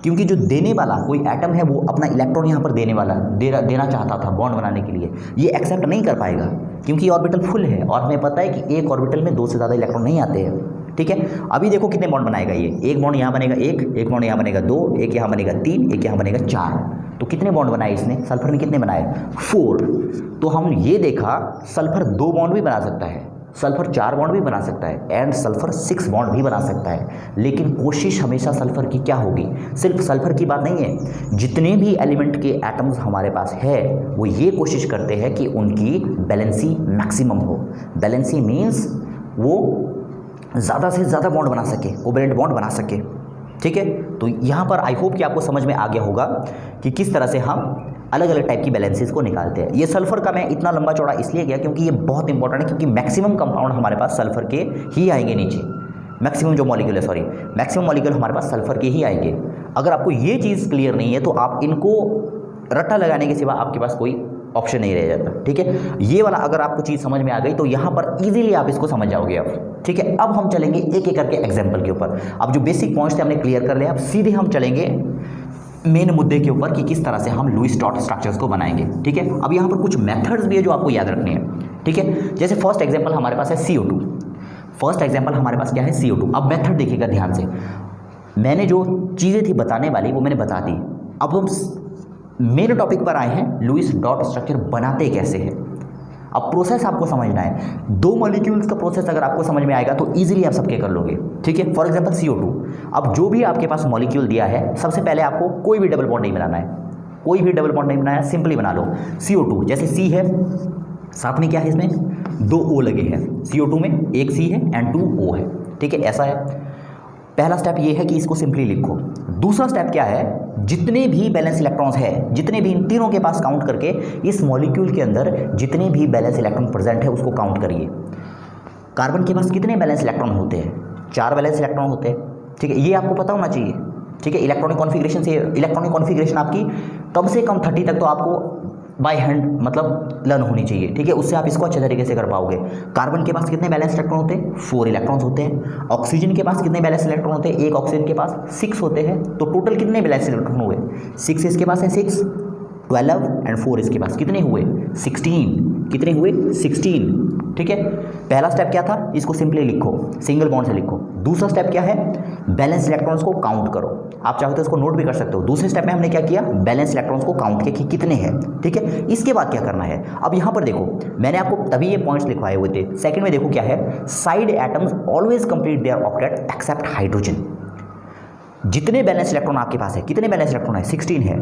क्योंकि जो देने वाला कोई एटम है वो अपना इलेक्ट्रॉन यहाँ पर देना चाहता था बॉन्ड बनाने के लिए, ये एक्सेप्ट नहीं कर पाएगा क्योंकि ऑर्बिटल फुल है और हमें पता है कि एक ऑर्बिटल में 2 से ज़्यादा इलेक्ट्रॉन नहीं आते हैं। ठीक है, अभी देखो कितने बॉन्ड बनाएगा ये, एक बॉन्ड यहाँ बनेगा, एक बॉन्ड यहाँ बनेगा 2, एक यहाँ बनेगा 3, एक यहाँ बनेगा 4। तो कितने बॉन्ड बनाए इसने, सल्फर ने कितने बनाए, 4। तो हम ये देखा सल्फर 2 बॉन्ड भी बना सकता है, सल्फर 4 बॉन्ड भी बना सकता है एंड सल्फर 6 बॉन्ड भी बना सकता है। लेकिन कोशिश हमेशा सल्फर की क्या होगी, सिर्फ सल्फर की बात नहीं है, जितने भी एलिमेंट के एटम्स हमारे पास है वो ये कोशिश करते हैं कि उनकी बैलेंसी मैक्सिमम हो। बैलेंसी मीन्स वो ज़्यादा से ज़्यादा बॉन्ड बना सके, कोवैलेंट बॉन्ड बना सके। ठीक है, तो यहाँ पर आई होप कि आपको समझ में आ गया होगा कि किस तरह से हम अलग अलग टाइप की बैलेंसेस को निकालते हैं। ये सल्फर का मैं इतना लंबा चौड़ा इसलिए किया क्योंकि ये बहुत इंपॉर्टेंट है, क्योंकि मैक्सिमम कंपाउंड हमारे पास सल्फर के ही आएंगे नीचे, मैक्सिमम जो मॉलिक्यूल है, मैक्सिमम मॉलिक्यूल हमारे पास सल्फर के ही आएंगे। अगर आपको ये चीज़ क्लियर नहीं है तो आप इनको रट्टा लगाने के सिवा आपके पास कोई ऑप्शन नहीं रह जाता। ठीक है, ये वाला अगर आपको चीज़ समझ में आ गई तो यहाँ पर इजीली आप इसको समझ जाओगे अब। ठीक है, अब हम चलेंगे एक एक करके एग्जाम्पल के ऊपर। अब जो बेसिक पॉइंट्स थे हमने क्लियर कर लिया, अब सीधे हम चलेंगे मेन मुद्दे के ऊपर कि किस तरह से हम लुईस डॉट स्ट्रक्चर्स को बनाएंगे। ठीक है, अब यहाँ पर कुछ मेथड्स भी है जो आपको याद रखने हैं। ठीक है, जैसे फर्स्ट एग्जांपल हमारे पास है CO2। फर्स्ट एग्जांपल हमारे पास क्या है, CO2। अब मेथड देखिएगा ध्यान से, मैंने जो चीज़ें थी बताने वाली वो मैंने बता दी। अब हम मेन टॉपिक पर आए हैं, लुईस डॉट स्ट्रक्चर बनाते कैसे हैं। अब प्रोसेस आपको समझना है, 2 मॉलिक्यूल्स का प्रोसेस अगर आपको समझ में आएगा तो इजीली आप सबके कर लोगे। ठीक है, फॉर एग्जांपल CO2। अब जो भी आपके पास मॉलिक्यूल दिया है, सबसे पहले आपको कोई भी डबल बॉन्ड नहीं बनाना है, कोई भी डबल बॉन्ड नहीं बनाया, सिंपली बना लो CO2। जैसे C है, साथ में क्या है, इसमें 2 O लगे हैं, CO2 में एक C है एंड 2 O है। ठीक है, ऐसा है। पहला स्टेप ये है कि इसको सिंपली लिखो। दूसरा स्टेप क्या है, जितने भी बैलेंस इलेक्ट्रॉन्स है, जितने भी इन तीनों के पास काउंट करके इस मॉलिक्यूल के अंदर जितने भी बैलेंस इलेक्ट्रॉन प्रेजेंट है उसको काउंट करिए। कार्बन के पास कितने बैलेंस इलेक्ट्रॉन होते हैं, 4 बैलेंस इलेक्ट्रॉन होते हैं। ठीक है, ये आपको पता होना चाहिए। ठीक है, इलेक्ट्रॉनिक कॉन्फ़िगरेशन आपकी कम से कम 30 तक तो आपको बाय हैंड मतलब लर्न होनी चाहिए। ठीक है, उससे आप इसको अच्छे तरीके से कर पाओगे। कार्बन के पास कितने बैलेंस इलेक्ट्रॉन होते हैं, 4 इलेक्ट्रॉन्स होते हैं। ऑक्सीजन के पास कितने बैलेंस इलेक्ट्रॉन होते हैं, एक ऑक्सीजन के पास 6 होते हैं। तो टोटल कितने बैलेंस इलेक्ट्रॉन हुए, 6 इसके पास है, 6 12 एंड 4 इसके पास कितने हुए, 16। कितने हुए, 16। ठीक है, पहला स्टेप क्या था, इसको सिंपली लिखो, सिंगल बॉन्ड से लिखो। दूसरा स्टेप क्या है, बैलेंस इलेक्ट्रॉन्स को काउंट करो। आप चाहो तो इसको नोट भी कर सकते हो। दूसरे स्टेप में हमने क्या किया, बैलेंस इलेक्ट्रॉन्स को काउंट किया कि कितने हैं। ठीक है, इसके बाद क्या करना है, अब यहाँ पर देखो, मैंने आपको तभी ये पॉइंट्स लिखवाए हुए थे। सेकंड में देखो क्या है, side atoms always complete their octet except hydrogen. जितने बैलेंस इलेक्ट्रॉन आपके पास है, कितने बैलेंस इलेक्ट्रॉन है, 16 है,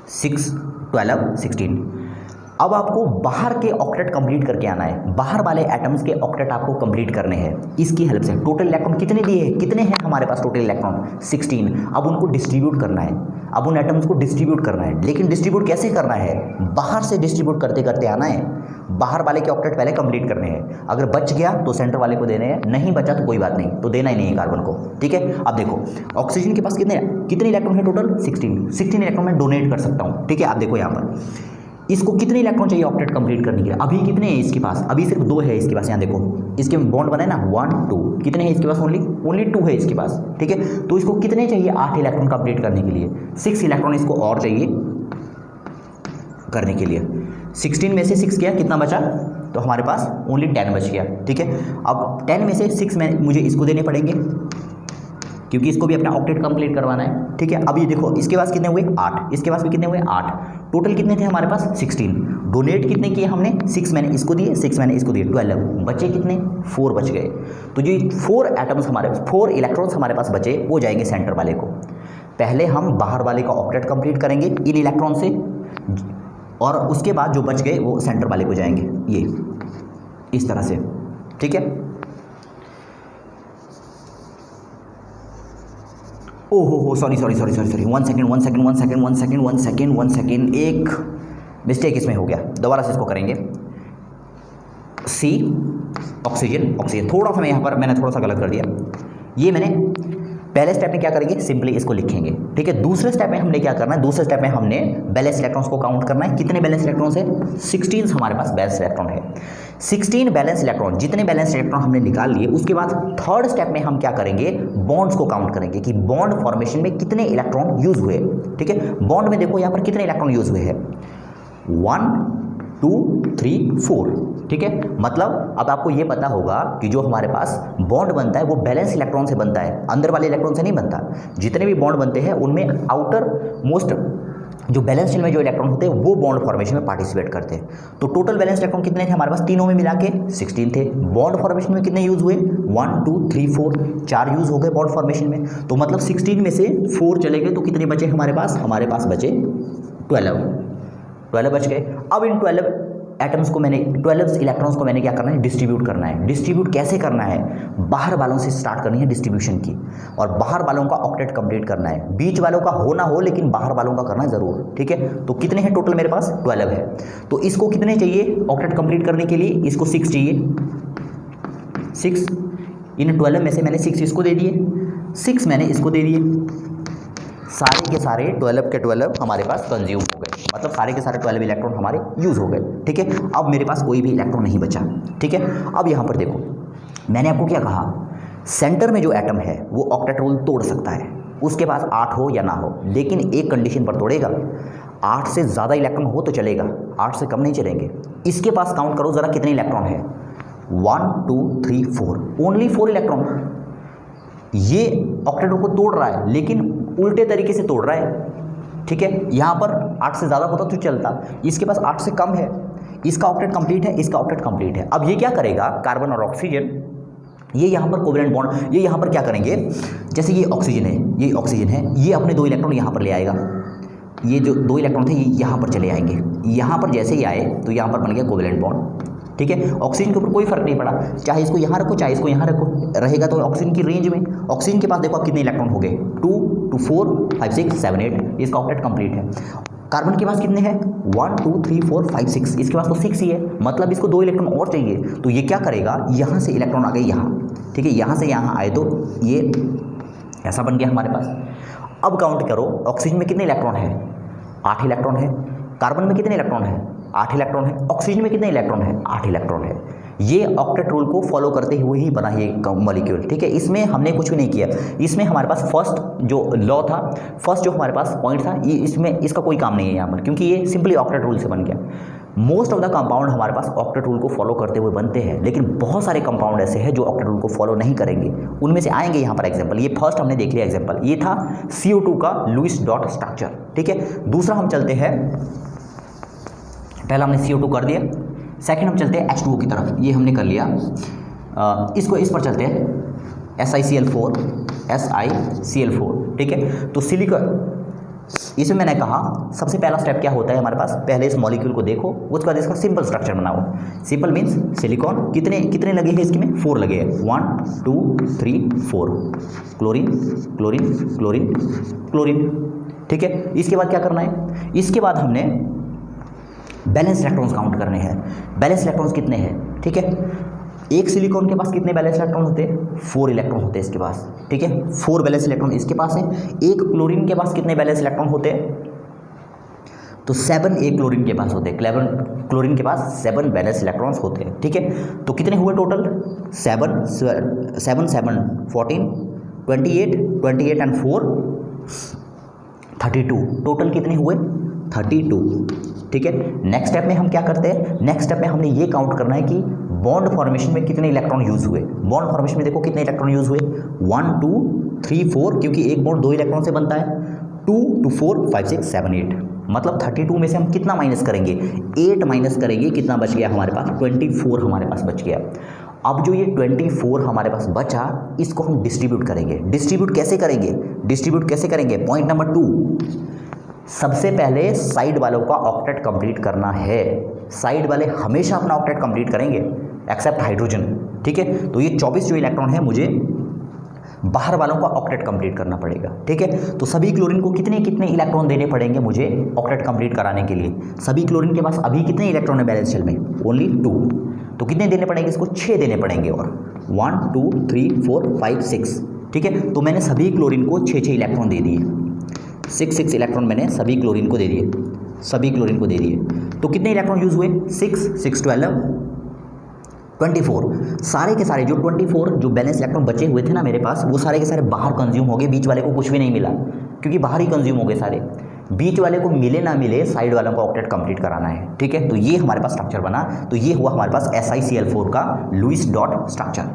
6 12 16। अब आपको बाहर के ऑक्टेट कंप्लीट करके आना है, बाहर वाले एटम्स के ऑक्टेट आपको कंप्लीट करने हैं इसकी हेल्प से। टोटल इलेक्ट्रॉन कितने दिए हैं, कितने हैं हमारे पास टोटल इलेक्ट्रॉन 16। अब उनको डिस्ट्रीब्यूट करना है, अब उन एटम्स को डिस्ट्रीब्यूट करना है, लेकिन डिस्ट्रीब्यूट कैसे करना है, बाहर से डिस्ट्रीब्यूट करते करते आना है। बाहर वाले के ऑक्टेट पहले कंप्लीट करने हैं, अगर बच गया तो सेंटर वाले को देने हैं, नहीं बचा तो कोई बात नहीं, तो देना ही नहीं है कार्बन को, ठीक है। अब देखो ऑक्सीजन के पास कितने इलेक्ट्रॉन है टोटल 16 इलेक्ट्रॉन मैं डोनेट कर सकता हूँ, ठीक है। आप देखो यहाँ पर इसको कितने इलेक्ट्रॉन चाहिए ऑक्टेट कंप्लीट करने के लिए, अभी कितने हैं इसके पास, अभी सिर्फ 2 है इसके पास। यहाँ देखो इसके बॉन्ड बने ना 1 2, कितने हैं इसके पास, ओनली 2 है इसके पास, ठीक है। तो इसको कितने चाहिए 8 इलेक्ट्रॉन कंप्लीट करने के लिए, 6 इलेक्ट्रॉन इसको और चाहिए करने के लिए। 16 में से 6 गया, कितना बचा, तो हमारे पास ओनली 10 बच गया, ठीक है। अब 10 में से 6 में मुझे इसको देने पड़ेंगे क्योंकि इसको भी अपना ऑक्टेट कंप्लीट करवाना है, ठीक है। अब ये देखो इसके पास कितने हुए 8, इसके पास भी कितने हुए 8, टोटल कितने थे हमारे पास 16। डोनेट कितने किए हमने 6 मैंने इसको दिए, 6 मैंने इसको दिए, 12 बचे कितने 4 बच गए। तो जो 4 एटम्स हमारे पास 4 इलेक्ट्रॉन्स हमारे पास बचे वो जाएंगे सेंटर वाले को। पहले हम बाहर वाले का ऑक्टेट कंप्लीट करेंगे इन इलेक्ट्रॉन से, और उसके बाद जो बच गए वो सेंटर वाले को जाएंगे, ये इस तरह से, ठीक है। ओहो सॉरी 1 सेकेंड, एक मिस्टेक इसमें हो गया, दोबारा से इसको करेंगे। सी ऑक्सीजन थोड़ा सा मैं यहाँ पर मैंने थोड़ा सा गलत कर दिया, ये मैंने पहले स्टेप में क्या करेंगे, सिंपली इसको लिखेंगे, ठीक है। दूसरे स्टेप में हमने क्या करना है, दूसरे स्टेप में हमने बैलेंस इलेक्ट्रॉन्स को काउंट करना है। कितने बैलेंस इलेक्ट्रॉन्स है 16 हमारे पास बैलेंस इलेक्ट्रॉन है, 16 बैलेंस इलेक्ट्रॉन। जितने बैलेंस इलेक्ट्रॉन हमने निकाल लिए, उसके बाद थर्ड स्टेप में हम क्या करेंगे, बॉन्ड्स को काउंट करेंगे कि बॉन्ड फॉर्मेशन में कितने इलेक्ट्रॉन यूज हुए, ठीक है। बॉन्ड में देखो यहाँ पर कितने इलेक्ट्रॉन यूज हुए हैं 1 2 3 4, ठीक है। मतलब अब आपको ये पता होगा कि जो हमारे पास बॉन्ड बनता है वो बैलेंस इलेक्ट्रॉन से बनता है, अंदर वाले इलेक्ट्रॉन से नहीं बनता। जितने भी बॉन्ड बनते हैं उनमें आउटर मोस्ट जो बैलेंस शेल में जो इलेक्ट्रॉन होते हैं वो बॉन्ड फॉर्मेशन में पार्टिसिपेट करते हैं। तो टोटल बैलेंस इलेक्ट्रॉन कितने थे हमारे पास, तीनों में मिला के 16 थे। बॉन्ड फॉर्मेशन में कितने यूज हुए 1 2 3 4, 4 यूज हो गए बॉन्ड फॉर्मेशन में। तो मतलब 16 में से 4 चले गए, तो कितने बचे हमारे पास बचे 12 बच गए। अब इन 12 एटम्स को मैंने 12 इलेक्ट्रॉन्स को मैंने क्या करना है, डिस्ट्रीब्यूट करना है। डिस्ट्रीब्यूट कैसे करना है, बाहर वालों से स्टार्ट करनी है डिस्ट्रीब्यूशन की, और बाहर वालों का ऑक्टेट कंप्लीट करना है। बीच वालों का हो ना हो लेकिन बाहर वालों का करना जरूर, ठीक है। तो कितने हैं टोटल मेरे पास 12 है। तो इसको कितने चाहिए ऑक्टेट कंप्लीट करने के लिए, इसको 6 चाहिए, 6। इन 12 में से मैंने 6 इसको दे दिए, 6 मैंने इसको दे दिए। सारे के सारे 12 के 12 हमारे पास कंज्यूम हो गए, मतलब सारे के सारे 12 इलेक्ट्रॉन हमारे यूज़ हो गए, ठीक है। अब मेरे पास कोई भी इलेक्ट्रॉन नहीं बचा, ठीक है। अब यहाँ पर देखो मैंने आपको क्या कहा, सेंटर में जो एटम है वो ऑक्टेट रूल तोड़ सकता है, उसके पास 8 हो या ना हो, लेकिन एक कंडीशन पर तोड़ेगा, 8 से ज़्यादा इलेक्ट्रॉन हो तो चलेगा, 8 से कम नहीं चलेंगे। इसके पास काउंट करो ज़रा कितने इलेक्ट्रॉन है, 1 2 3 4, ओनली 4 इलेक्ट्रॉन। ये ऑक्टेट रूल को तोड़ रहा है लेकिन उल्टे तरीके से तोड़ रहा है, ठीक है। यहाँ पर 8 से ज़्यादा होता तो चलता, इसके पास 8 से कम है, इसका ऑक्टेट कंप्लीट है, इसका ऑक्टेट कंप्लीट है। अब ये क्या करेगा, कार्बन और ऑक्सीजन, ये यहाँ पर कोवेलेंट बॉन्ड, ये यहाँ पर क्या करेंगे, जैसे ये ऑक्सीजन है, ये अपने 2 इलेक्ट्रॉन यहाँ पर ले आएगा, ये जो 2 इलेक्ट्रॉन थे ये यहाँ पर चले आएंगे, यहाँ पर जैसे ही आए तो यहाँ पर बन गया कोवेलेंट बॉन्ड, ठीक है। ऑक्सीजन के ऊपर कोई फर्क नहीं पड़ा, चाहे इसको यहाँ रखो चाहे इसको यहाँ रखो, रहेगा तो ऑक्सीजन की रेंज में। ऑक्सीजन के पास देखो आप कितने इलेक्ट्रॉन हो गए, 2 2 4 5 6 7 8, इसका ऑक्टेट कंप्लीट है। कार्बन के पास कितने हैं 1 2 3 4 5 6, इसके पास तो 6 ही है, मतलब इसको 2 इलेक्ट्रॉन और चाहिए। तो ये क्या करेगा, यहाँ से इलेक्ट्रॉन आ गए यहाँ, ठीक है, यहाँ से यहाँ आए तो ये ऐसा बन गया हमारे पास। अब काउंट करो ऑक्सीजन में कितने इलेक्ट्रॉन है, 8 इलेक्ट्रॉन है। कार्बन में कितने इलेक्ट्रॉन है, 8 इलेक्ट्रॉन है। ऑक्सीजन में कितने इलेक्ट्रॉन है, 8 इलेक्ट्रॉन है। ये ऑक्टेट रूल को फॉलो करते हुए ही बना ये मॉलिक्यूल, ठीक है। इसमें हमने कुछ भी नहीं किया, इसमें हमारे पास फर्स्ट जो लॉ था, फर्स्ट जो हमारे पास पॉइंट था, ये इसमें इसका कोई काम नहीं है यहाँ पर, क्योंकि ये सिंपली ऑक्टेट रूल से बन गया। मोस्ट ऑफ द कंपाउंड हमारे पास ऑक्टेट रूल को फॉलो करते हुए बनते हैं, लेकिन बहुत सारे कंपाउंड ऐसे हैं जो ऑक्टेट रूल को फॉलो नहीं करेंगे, उनमें से आएंगे यहाँ पर एग्जांपल। ये फर्स्ट हमने देख लिया एग्जांपल, ये था CO2 का लुईस डॉट स्ट्रक्चर, ठीक है। दूसरा हम चलते हैं, पहला हमने CO2 कर दिया, सेकंड हम चलते हैं H2O की तरफ, ये हमने कर लिया। इसको इस पर चलते हैं SiCl4, ठीक है। तो इसमें मैंने कहा सबसे पहला स्टेप क्या होता है हमारे पास, पहले इस मॉलिक्यूल को देखो, उसके बाद इसका सिंपल स्ट्रक्चर बनाओ। सिंपल मीन्स सिलिकॉन, कितने कितने लगे हैं इसके में, 4 लगे हैं, 1 2 3 4, क्लोरीन क्लोरीन क्लोरीन क्लोरीन। ठीक है, इसके बाद क्या करना है, इसके बाद हमने बैलेंस इलेक्ट्रॉन्स काउंट करने हैं। बैलेंस इलेक्ट्रॉन्स कितने हैं, ठीक है, एक सिलिकॉन के पास कितने बैलेंस इलेक्ट्रॉन होते हैं, 4 इलेक्ट्रॉन होते हैं इसके पास। ठीक है, 4 बैलेंस इलेक्ट्रॉन इसके पास है। एक क्लोरीन के पास कितने बैलेंस इलेक्ट्रॉन होते हैं, तो 7 एक क्लोरीन के पास होते हैं। क्लोरीन के पास 7 बैलेंस इलेक्ट्रॉन्स होते हैं। ठीक है, तो कितने हुए टोटल, 7 7 7 14 28 एंड 4 32, टोटल कितने हुए 32। ठीक है, नेक्स्ट स्टेप में हम क्या करते हैं, नेक्स्ट स्टेप में हमने ये काउंट करना है कि बॉन्ड फॉर्मेशन में कितने इलेक्ट्रॉन यूज हुए। बॉन्ड फॉर्मेशन में देखो कितने इलेक्ट्रॉन यूज हुए, 1 2 3 4, क्योंकि एक बॉन्ड 2 इलेक्ट्रॉन से बनता है, 2 2 4 5 6 7 8, मतलब 32 में से हम कितना माइनस करेंगे, 8 माइनस करेंगे, कितना बच गया हमारे पास, 24 हमारे पास बच गया। अब जो ये 24 हमारे पास बचा, इसको हम डिस्ट्रीब्यूट करेंगे। डिस्ट्रीब्यूट कैसे करेंगे, डिस्ट्रीब्यूट कैसे करेंगे, पॉइंट नंबर 2, सबसे पहले साइड वालों का ऑक्टेट कंप्लीट करना है। साइड वाले हमेशा अपना ऑक्टेट कंप्लीट करेंगे एक्सेप्ट हाइड्रोजन। ठीक है, तो ये 24 जो इलेक्ट्रॉन है मुझे बाहर वालों का ऑक्टेट कंप्लीट करना पड़ेगा। ठीक है, तो सभी क्लोरीन को कितने कितने इलेक्ट्रॉन देने पड़ेंगे मुझे ऑक्टेट कंप्लीट कराने के लिए। सभी क्लोरीन के पास अभी कितने इलेक्ट्रॉन है बैलेंस शेल में, ओनली 2, तो कितने देने पड़ेंगे इसको, 6 देने पड़ेंगे, और 1 2 3 4 5 6। ठीक है, तो मैंने सभी क्लोरीन को 6 इलेक्ट्रॉन दे दिए, 6 इलेक्ट्रॉन मैंने सभी क्लोरीन को दे दिए, सभी क्लोरीन को दे दिए। तो कितने इलेक्ट्रॉन यूज हुए, 6 6 12 24। सारे के सारे जो 24 जो बैलेंस इलेक्ट्रॉन बचे हुए थे ना मेरे पास, वो सारे के सारे बाहर कंज्यूम हो गए, बीच वाले को कुछ भी नहीं मिला, क्योंकि बाहर ही कंज्यूम हो गए सारे। बीच वाले को मिले ना मिले, साइड वालों को ऑक्टेट कंप्लीट कराना है। ठीक है, तो ये हमारे पास स्ट्रक्चर बना, तो ये हुआ हमारे पास SiCl4 का लुईस डॉट स्ट्रक्चर।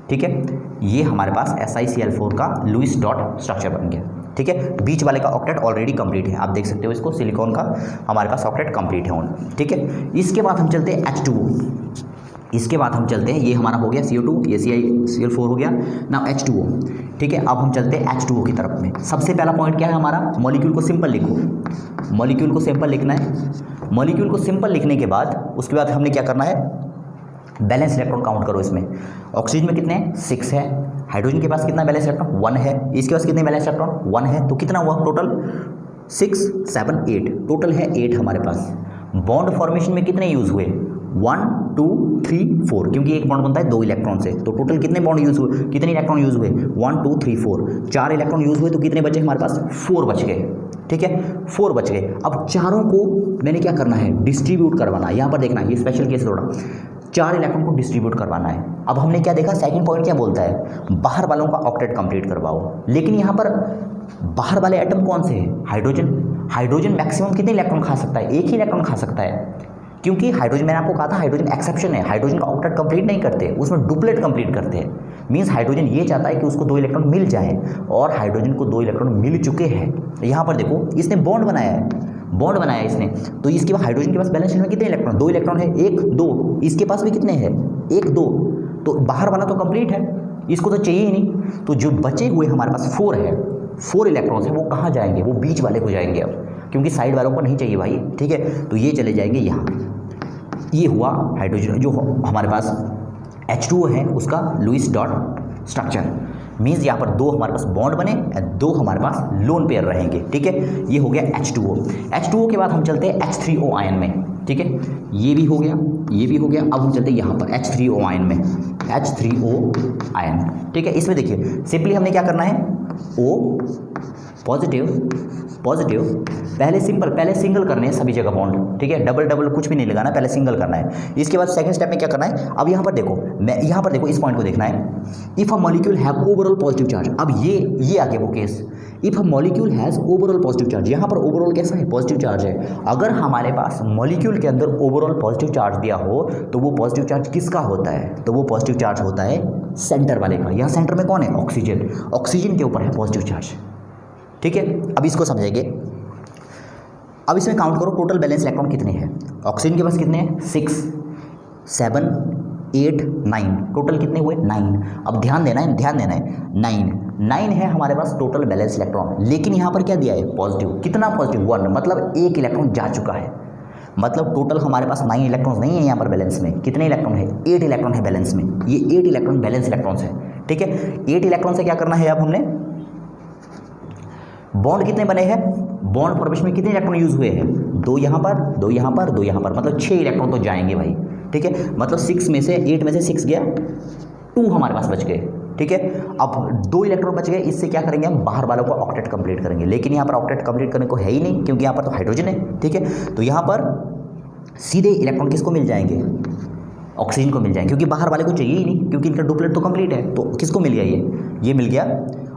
ठीक है, ये हमारे पास SiCl4 का लुईस डॉट स्ट्रक्चर बन गया। ठीक है, बीच वाले का ऑक्टेट ऑलरेडी कंप्लीट है, आप देख सकते हो इसको, सिलिकॉन का हमारे पास ऑक्टेट कंप्लीट है। ठीक है, इसके बाद हम चलते हैं H2O। इसके बाद हम चलते हैं, ये हमारा हो गया CO2, ये CiCl4 हो गया ना, H2O। ठीक है, अब हम चलते हैं H2O की तरफ में। सबसे पहला पॉइंट क्या है हमारा, मॉलिक्यूल को सिंपल लिखो, मॉलिक्यूल को सिंपल लिखना है। मॉलिक्यूल को सिंपल लिखने के बाद उसके बाद हमने क्या करना है, बैलेंस इलेक्ट्रॉन काउंट करो। इसमें ऑक्सीजन में कितने हैं, 6 है, हाइड्रोजन के पास कितना बैलेंस इलेक्ट्रॉन, 1 है, इसके पास कितने बैलेंस इलेक्ट्रॉन, 1 है, तो कितना हुआ टोटल, 6 7 8, टोटल है 8 हमारे पास। बॉन्ड फॉर्मेशन में कितने यूज हुए, 1 2 3 4, क्योंकि एक बॉन्ड बनता है 2 इलेक्ट्रॉन से, तो टोटल कितने बॉन्ड यूज हुए, कितने इलेक्ट्रॉन यूज हुए, 1 2 3 4, 4 इलेक्ट्रॉन यूज हुए, तो कितने बचे हमारे पास, 4 बच गए। ठीक है, 4 बच गए। अब चारों को मैंने क्या करना है, डिस्ट्रीब्यूट करवाना है। यहाँ पर देखना ये स्पेशल केस थोड़ा, 4 इलेक्ट्रॉन को डिस्ट्रीब्यूट करवाना है। अब हमने क्या देखा, सेकंड पॉइंट क्या बोलता है, बाहर वालों का ऑक्टेट कंप्लीट करवाओ, लेकिन यहाँ पर बाहर वाले एटम कौन से हैं, हाइड्रोजन। हाइड्रोजन मैक्सिमम कितने इलेक्ट्रॉन खा सकता है, एक ही इलेक्ट्रॉन खा सकता है, क्योंकि हाइड्रोजन, मैंने आपको कहा था हाइड्रोजन एक्सेप्शन है, हाइड्रोजन का ऑक्टेट कंप्लीट नहीं करते, उसमें डुप्लेट कंप्लीट करते हैं। मींस हाइड्रोजन ये चाहता है कि उसको 2 इलेक्ट्रॉन मिल जाए, और हाइड्रोजन को 2 इलेक्ट्रॉन मिल चुके हैं। यहाँ पर देखो, इसने बॉन्ड बनाया है, बॉन्ड बनाया इसने, तो इसके बाद हाइड्रोजन के पास बैलेंस शेल में कितने इलेक्ट्रॉन, 2 इलेक्ट्रॉन है, 1 2, इसके पास भी कितने हैं, 1 2, तो बाहर वाला तो कंप्लीट है, इसको तो चाहिए ही नहीं। तो जो बचे हुए हमारे पास 4 है, 4 इलेक्ट्रॉन्स है, वो कहाँ जाएंगे, वो बीच वाले को जाएंगे अब, क्योंकि साइड वालों को नहीं चाहिए भाई। ठीक है, तो ये चले जाएंगे यहाँ। ये हुआ हाइड्रोजन, जो हमारे पास H2O है उसका लुईस डॉट स्ट्रक्चर। मीन्स यहाँ पर 2 हमारे पास बॉन्ड बने, 2 हमारे पास लोन पेयर रहेंगे। ठीक है, ये हो गया H2O। H2O के बाद हम चलते हैं H3O आयन में। ठीक है, ये भी हो गया, ये भी हो गया। अब हम चलते हैं यहाँ पर H3O आयन में, H3O आयन। ठीक है, इसमें देखिए सिंपली हमने क्या करना है, O पॉजिटिव पॉजिटिव, पहले सिंगल करने हैं सभी जगह बॉन्ड। ठीक है, डबल डबल कुछ भी नहीं लगाना, पहले सिंगल करना है। इसके बाद सेकंड स्टेप में क्या करना है, अब यहाँ पर देखो, यहाँ पर देखो, इस पॉइंट को देखना है, if a molecule have overall positive charge. अब ये आगे वो case, if a molecule has overall positive charge, यहाँ पर ओवरऑल कैसा है, पॉजिटिव चार्ज है। अगर हमारे पास मॉलिक्यूल के अंदर ओवरऑल पॉजिटिव चार्ज दिया हो, तो वो पॉजिटिव चार्ज किसका होता है, तो वो पॉजिटिव चार्ज होता है सेंटर वाले का। यहाँ सेंटर में कौन है, ऑक्सीजन, ऑक्सीजन के ऊपर है पॉजिटिव चार्ज। ठीक है, अब इसको समझेंगे। अब इसमें काउंट करो, टोटल बैलेंस इलेक्ट्रॉन कितने हैं, ऑक्सीजन के पास कितने हैं, 6 7 8 9, टोटल कितने हुए, 9। अब ध्यान देना है 9 9 है हमारे पास टोटल बैलेंस इलेक्ट्रॉन, लेकिन यहाँ पर क्या दिया है पॉजिटिव, कितना पॉजिटिव 1, मतलब एक इलेक्ट्रॉन जा चुका है। मतलब टोटल हमारे पास 9 इलेक्ट्रॉन्स नहीं है यहाँ पर बैलेंस में, कितने इलेक्ट्रॉन है 8 इलेक्ट्रॉन है बैलेंस में, ये 8 इलेक्ट्रॉन बैलेंस इलेक्ट्रॉन्स है। ठीक है, 8 इलेक्ट्रॉन से क्या करना है अब हमने, बॉन्ड कितने बने हैं, बॉन्ड फॉर्मेशन में कितने इलेक्ट्रॉन यूज हुए हैं, 2 यहाँ पर 2 यहाँ पर 2 यहाँ पर, मतलब 6 इलेक्ट्रॉन तो जाएंगे भाई। ठीक है, मतलब 6 में से 8 में से 6 गया, 2 हमारे पास बच गए। ठीक है, अब 2 इलेक्ट्रॉन बच गए, इससे क्या करेंगे हम बाहर वालों को ऑक्टेट कंप्लीट करेंगे, लेकिन यहाँ पर ऑक्टेट कंप्लीट करने को है ही नहीं क्योंकि यहाँ पर तो हाइड्रोजन है। ठीक है, तो यहाँ पर सीधे इलेक्ट्रॉन किसको मिल जाएंगे, ऑक्सीजन को मिल जाएंगे, क्योंकि बाहर वाले को चाहिए ही नहीं क्योंकि इनका डुप्लेट तो कंप्लीट है। तो किसको मिल गया, ये मिल गया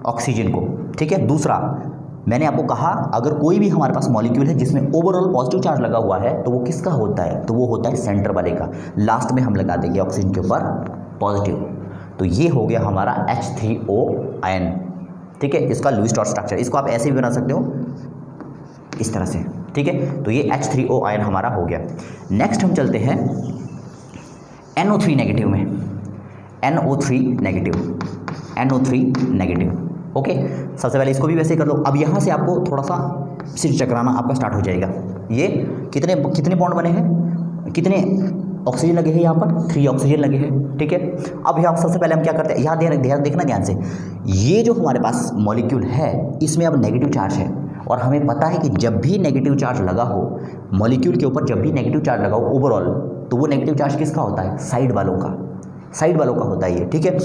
ऑक्सीजन को। ठीक है, दूसरा मैंने आपको कहा अगर कोई भी हमारे पास मॉलिक्यूल है जिसमें ओवरऑल पॉजिटिव चार्ज लगा हुआ है तो वो किसका होता है, तो वो होता है सेंटर वाले का। लास्ट में हम लगा देंगे ऑक्सीजन के ऊपर पॉजिटिव। तो ये हो गया हमारा H3O आयन। ठीक है, इसका लुईस डॉट स्ट्रक्चर, इसको आप ऐसे भी बना सकते हो इस तरह से। ठीक है, तो ये H3O आयन हमारा हो गया। नेक्स्ट हम चलते हैं NO3 नेगेटिव में, NO3 negative, NO3 negative. Okay, सबसे पहले इसको भी वैसे ही कर लो। अब यहाँ से आपको थोड़ा सा सिर चकराना आपका स्टार्ट हो जाएगा। ये कितने बॉन्ड बने हैं, कितने ऑक्सीजन लगे हैं, यहाँ पर 3 ऑक्सीजन लगे हैं। ठीक है, अब यहाँ सबसे पहले हम क्या करते हैं, यहाँ ध्यान देखना ध्यान से, ये जो हमारे पास मॉलिक्यूल है इसमें अब नेगेटिव चार्ज है और हमें पता है कि जब भी नेगेटिव चार्ज लगा हो मॉलिक्यूल के ऊपर, जब भी नेगेटिव चार्ज लगा हो ओवरऑल, तो वो नेगेटिव चार्ज किसका होता है, साइड वालों का होता है ये। ठीक है,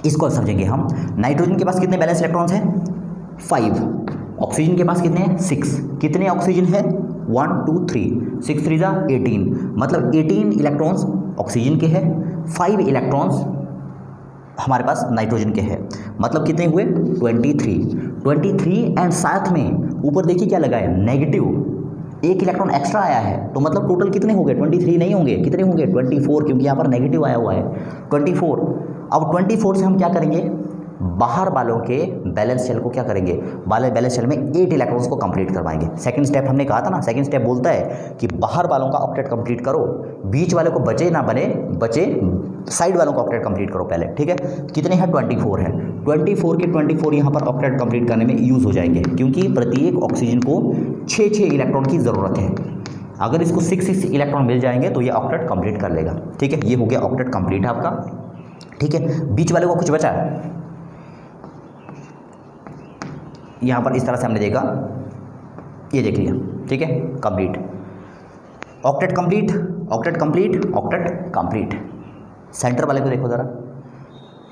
इसको समझेंगे हम। नाइट्रोजन के पास कितने बैलेंस इलेक्ट्रॉन्स हैं, 5, ऑक्सीजन के पास कितने हैं, 6, कितने ऑक्सीजन है 1 2 3, 6 3 जा 18, मतलब 18 इलेक्ट्रॉन्स ऑक्सीजन के हैं, 5 इलेक्ट्रॉन्स हमारे पास नाइट्रोजन के हैं, मतलब कितने हुए 23 एंड साथ में ऊपर देखिए क्या लगा है नेगेटिव, 1 इलेक्ट्रॉन एक्स्ट्रा आया है, तो मतलब टोटल कितने हो गए 23 नहीं होंगे, कितने होंगे 24, क्योंकि यहाँ पर नेगेटिव आया हुआ है 24। अब 24 से हम क्या करेंगे, बाहर वालों के बैलेंस शेल को क्या करेंगे, बैलेंस शेल में 8 इलेक्ट्रॉन्स को कंप्लीट करवाएंगे। सेकंड स्टेप हमने कहा था ना, सेकंड स्टेप बोलता है कि बाहर वालों का ऑक्टेट कंप्लीट करो, बीच वाले को बचे ना बचे साइड वालों का ऑक्टेट कंप्लीट करो पहले। ठीक है, कितने हैं 24 है, 24 के 24 यहाँ पर ऑक्टेट कंप्लीट करने में यूज़ हो जाएंगे, क्योंकि प्रत्येक ऑक्सीजन को 6 इलेक्ट्रॉन की ज़रूरत है। अगर इसको 6 इलेक्ट्रॉन मिल जाएंगे तो ये ऑक्टेट कंप्लीट कर लेगा। ठीक है, ये हो गया ऑक्टेट कंप्लीट है आपका। ठीक है, बीच वाले को कुछ बचा है, यहाँ पर इस तरह से हमने देखा, ये देख लिया। ठीक है, complete, octet complete, octet complete, octet complete. Centre वाले को देखो ज़रा,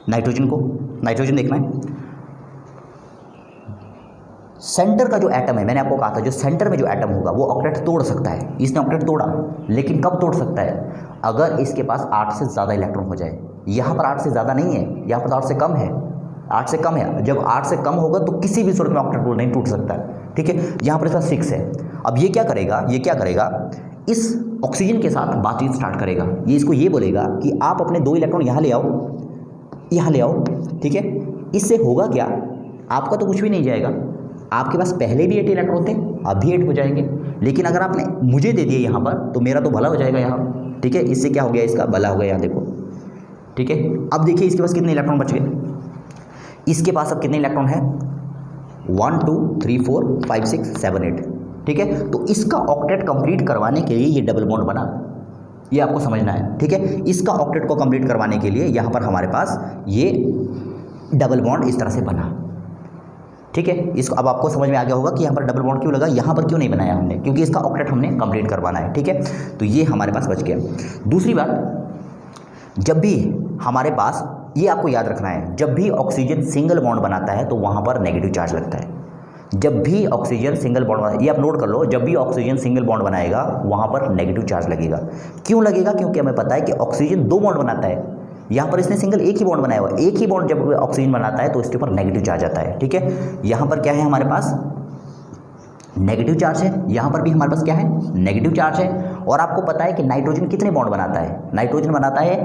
नाइट्रोजन देखना है। सेंटर का जो एटम है, मैंने आपको कहा था जो सेंटर में जो एटम होगा वो ऑक्टेट तोड़ सकता है। इसने ऑक्टेट तोड़ा, लेकिन कब तोड़ सकता है, अगर इसके पास 8 से ज़्यादा इलेक्ट्रॉन हो जाए। यहाँ पर 8 से ज़्यादा नहीं है, यहाँ पर 8 से कम है, 8 से कम है। जब 8 से कम होगा तो किसी भी सूरत में ऑक्टेट रूल नहीं टूट सकता। ठीक है, यहाँ पर इसका 6 है। अब ये क्या करेगा, इस ऑक्सीजन के साथ बातचीत स्टार्ट करेगा। ये इसको ये बोलेगा कि आप अपने 2 इलेक्ट्रॉन यहाँ ले आओ। ठीक है, इससे होगा क्या, आपका तो कुछ भी नहीं जाएगा, आपके पास पहले भी 8 इलेक्ट्रॉन थे, अब भी 8 हो जाएंगे, लेकिन अगर आपने मुझे दे दिए यहाँ पर तो मेरा तो भला हो जाएगा यहाँ। ठीक है, इससे क्या हो गया, इसका भला हो गया यहाँ देखो। ठीक है, अब देखिए इसके पास कितने इलेक्ट्रॉन बच गए, इसके पास अब कितने इलेक्ट्रॉन है 1 2 3 4 5 6 7 8। ठीक है, तो इसका ऑक्टेट कंप्लीट करवाने के लिए ये डबल बॉन्ड बना, ये आपको समझना है। ठीक है, इसका ऑक्टेट को कंप्लीट करवाने के लिए यहाँ पर हमारे पास ये डबल बॉन्ड इस तरह से बना। ठीक है, इसको अब आपको समझ में आ गया होगा कि यहाँ पर डबल बॉन्ड क्यों लगा, यहाँ पर क्यों नहीं बनाया हमने, क्योंकि इसका ऑक्टेट हमने कंप्लीट करवाना है। ठीक है, तो ये हमारे पास बच गया। दूसरी बात, जब भी हमारे पास, ये आपको याद रखना है, जब भी ऑक्सीजन सिंगल बॉन्ड बनाता है तो वहाँ पर नेगेटिव चार्ज लगता है। जब भी ऑक्सीजन सिंगल बॉन्ड, ये आप नोट कर लो, जब भी ऑक्सीजन सिंगल बॉन्ड बनाएगा वहाँ पर नेगेटिव चार्ज लगेगा। क्यों लगेगा, क्योंकि हमें पता है कि ऑक्सीजन 2 बॉन्ड बनाता है, यहाँ पर इसने सिंगल 1 ही बॉन्ड बनाया हुआ है। 1 ही बॉन्ड जब ऑक्सीजन बनाता है तो इसके ऊपर नेगेटिव चार्ज आता है। ठीक है, यहाँ पर क्या है हमारे पास नेगेटिव चार्ज है, यहाँ पर भी हमारे पास क्या है नेगेटिव चार्ज है। और आपको पता है कि नाइट्रोजन कितने बॉन्ड बनाता है, नाइट्रोजन बनाता है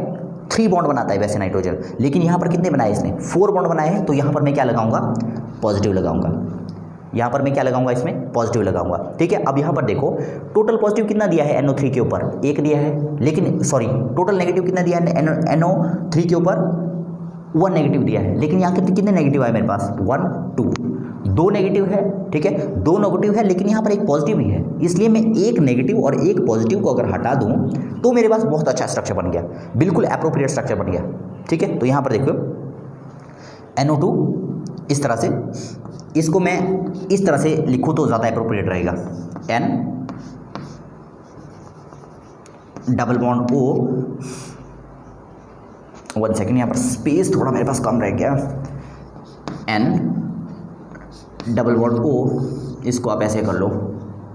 3 बॉन्ड बनाता है वैसे नाइट्रोजन, लेकिन यहाँ पर कितने बनाए इसने 4 बॉन्ड बनाए हैं। तो यहाँ पर मैं क्या लगाऊंगा, पॉजिटिव लगाऊंगा, यहाँ पर मैं क्या लगाऊंगा, इसमें पॉजिटिव लगाऊंगा। ठीक है, अब यहाँ पर देखो टोटल पॉजिटिव कितना दिया है NO3 के ऊपर, 1 दिया है, लेकिन सॉरी टोटल नेगेटिव कितना दिया है NO3 के ऊपर, 1 नेगेटिव दिया है, लेकिन यहाँ कितने नेगेटिव आए मेरे पास 1 2, 2 नेगेटिव है, ठीक है 2 नेगेटिव है, लेकिन यहाँ पर एक पॉजिटिव भी है, इसलिए मैं एक नेगेटिव और एक पॉजिटिव को अगर हटा दूँ तो मेरे पास बहुत अच्छा स्ट्रक्चर बन गया, बिल्कुल एप्रोप्रिएट स्ट्रक्चर बन गया, ठीक है। तो यहाँ पर देखो NO2 इस तरह से, इसको मैं इस तरह से लिखूँ तो ज़्यादा एप्रोप्रिएट रहेगा, N double bond O, 1 second, यहाँ पर स्पेस थोड़ा मेरे पास कम रह गया, N डबल बॉन्ड O, इसको आप ऐसे कर लो,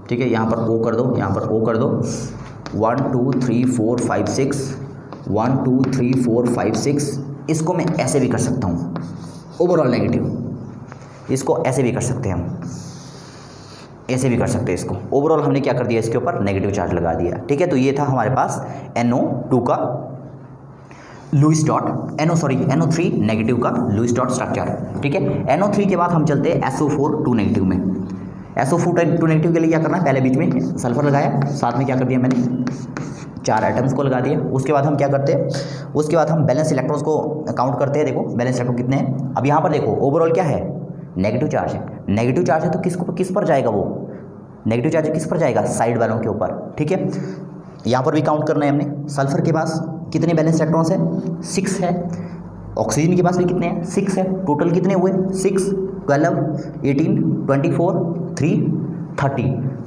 ठीक है, यहाँ पर O कर दो, यहाँ पर O कर दो, 1 2 3 4 5 6, 1 2 3 4 5 6, इसको मैं ऐसे भी कर सकता हूँ ओवरऑल नेगेटिव, इसको ऐसे भी कर सकते हैं हम, ऐसे भी कर सकते हैं इसको, ओवरऑल हमने क्या कर दिया इसके ऊपर नेगेटिव चार्ज लगा दिया, ठीक है। तो ये था हमारे पास NO2 का लुईस डॉट NO3 नेगेटिव का लुईस डॉट स्ट्रक्चर, ठीक है। NO3 के बाद हम चलते हैं SO4 2 नेगेटिव में। SO4 2 नेगेटिव के लिए क्या करना है, पहले बीच में सल्फर लगाया, साथ में क्या कर दिया मैंने 4 एटम्स को लगा दिया। उसके बाद हम क्या करते हैं, उसके बाद हम बैलेंस इलेक्ट्रॉन्स को काउंट करते हैं। देखो बैलेंस इलेक्ट्रॉन कितने हैं, अब यहाँ पर देखो ओवरऑल क्या है, नेगेटिव चार्ज है, नेगेटिव चार्ज है तो किस पर जाएगा, वो नेगेटिव चार्ज किस पर जाएगा, साइड वालों के ऊपर, ठीक है। यहाँ पर भी काउंट करना है हमने, सल्फर के पास कितने बैलेंस इलेक्ट्रॉन्स है 6 है, ऑक्सीजन के पास भी कितने हैं 6 है, टोटल कितने हुए 6 12 18 24 3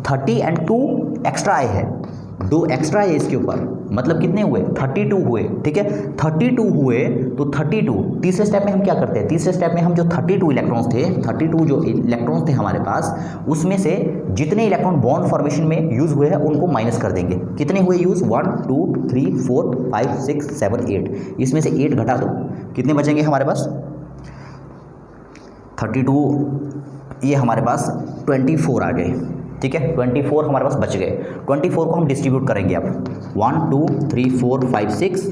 30 एंड 2 एक्स्ट्रा आए हैं, 2 एक्स्ट्रा है इसके ऊपर, मतलब कितने हुए 32 हुए, ठीक है। 32 हुए तो 32 तीसरे स्टेप में हम क्या करते हैं, तीसरे स्टेप में हम जो 32 इलेक्ट्रॉन्स थे, 32 जो इलेक्ट्रॉन्स थे हमारे पास, उसमें से जितने इलेक्ट्रॉन बॉन्ड फॉर्मेशन में यूज़ हुए हैं उनको माइनस कर देंगे। कितने हुए यूज़ 1 2 3 4 5 6 7 8, इसमें से 8 घटा दो, कितने बचेंगे हमारे पास 32, ये हमारे पास 24 आ गए, ठीक है। 24 हमारे पास बच गए, 24 को हम डिस्ट्रीब्यूट करेंगे अब 1 2 3 4 5 6,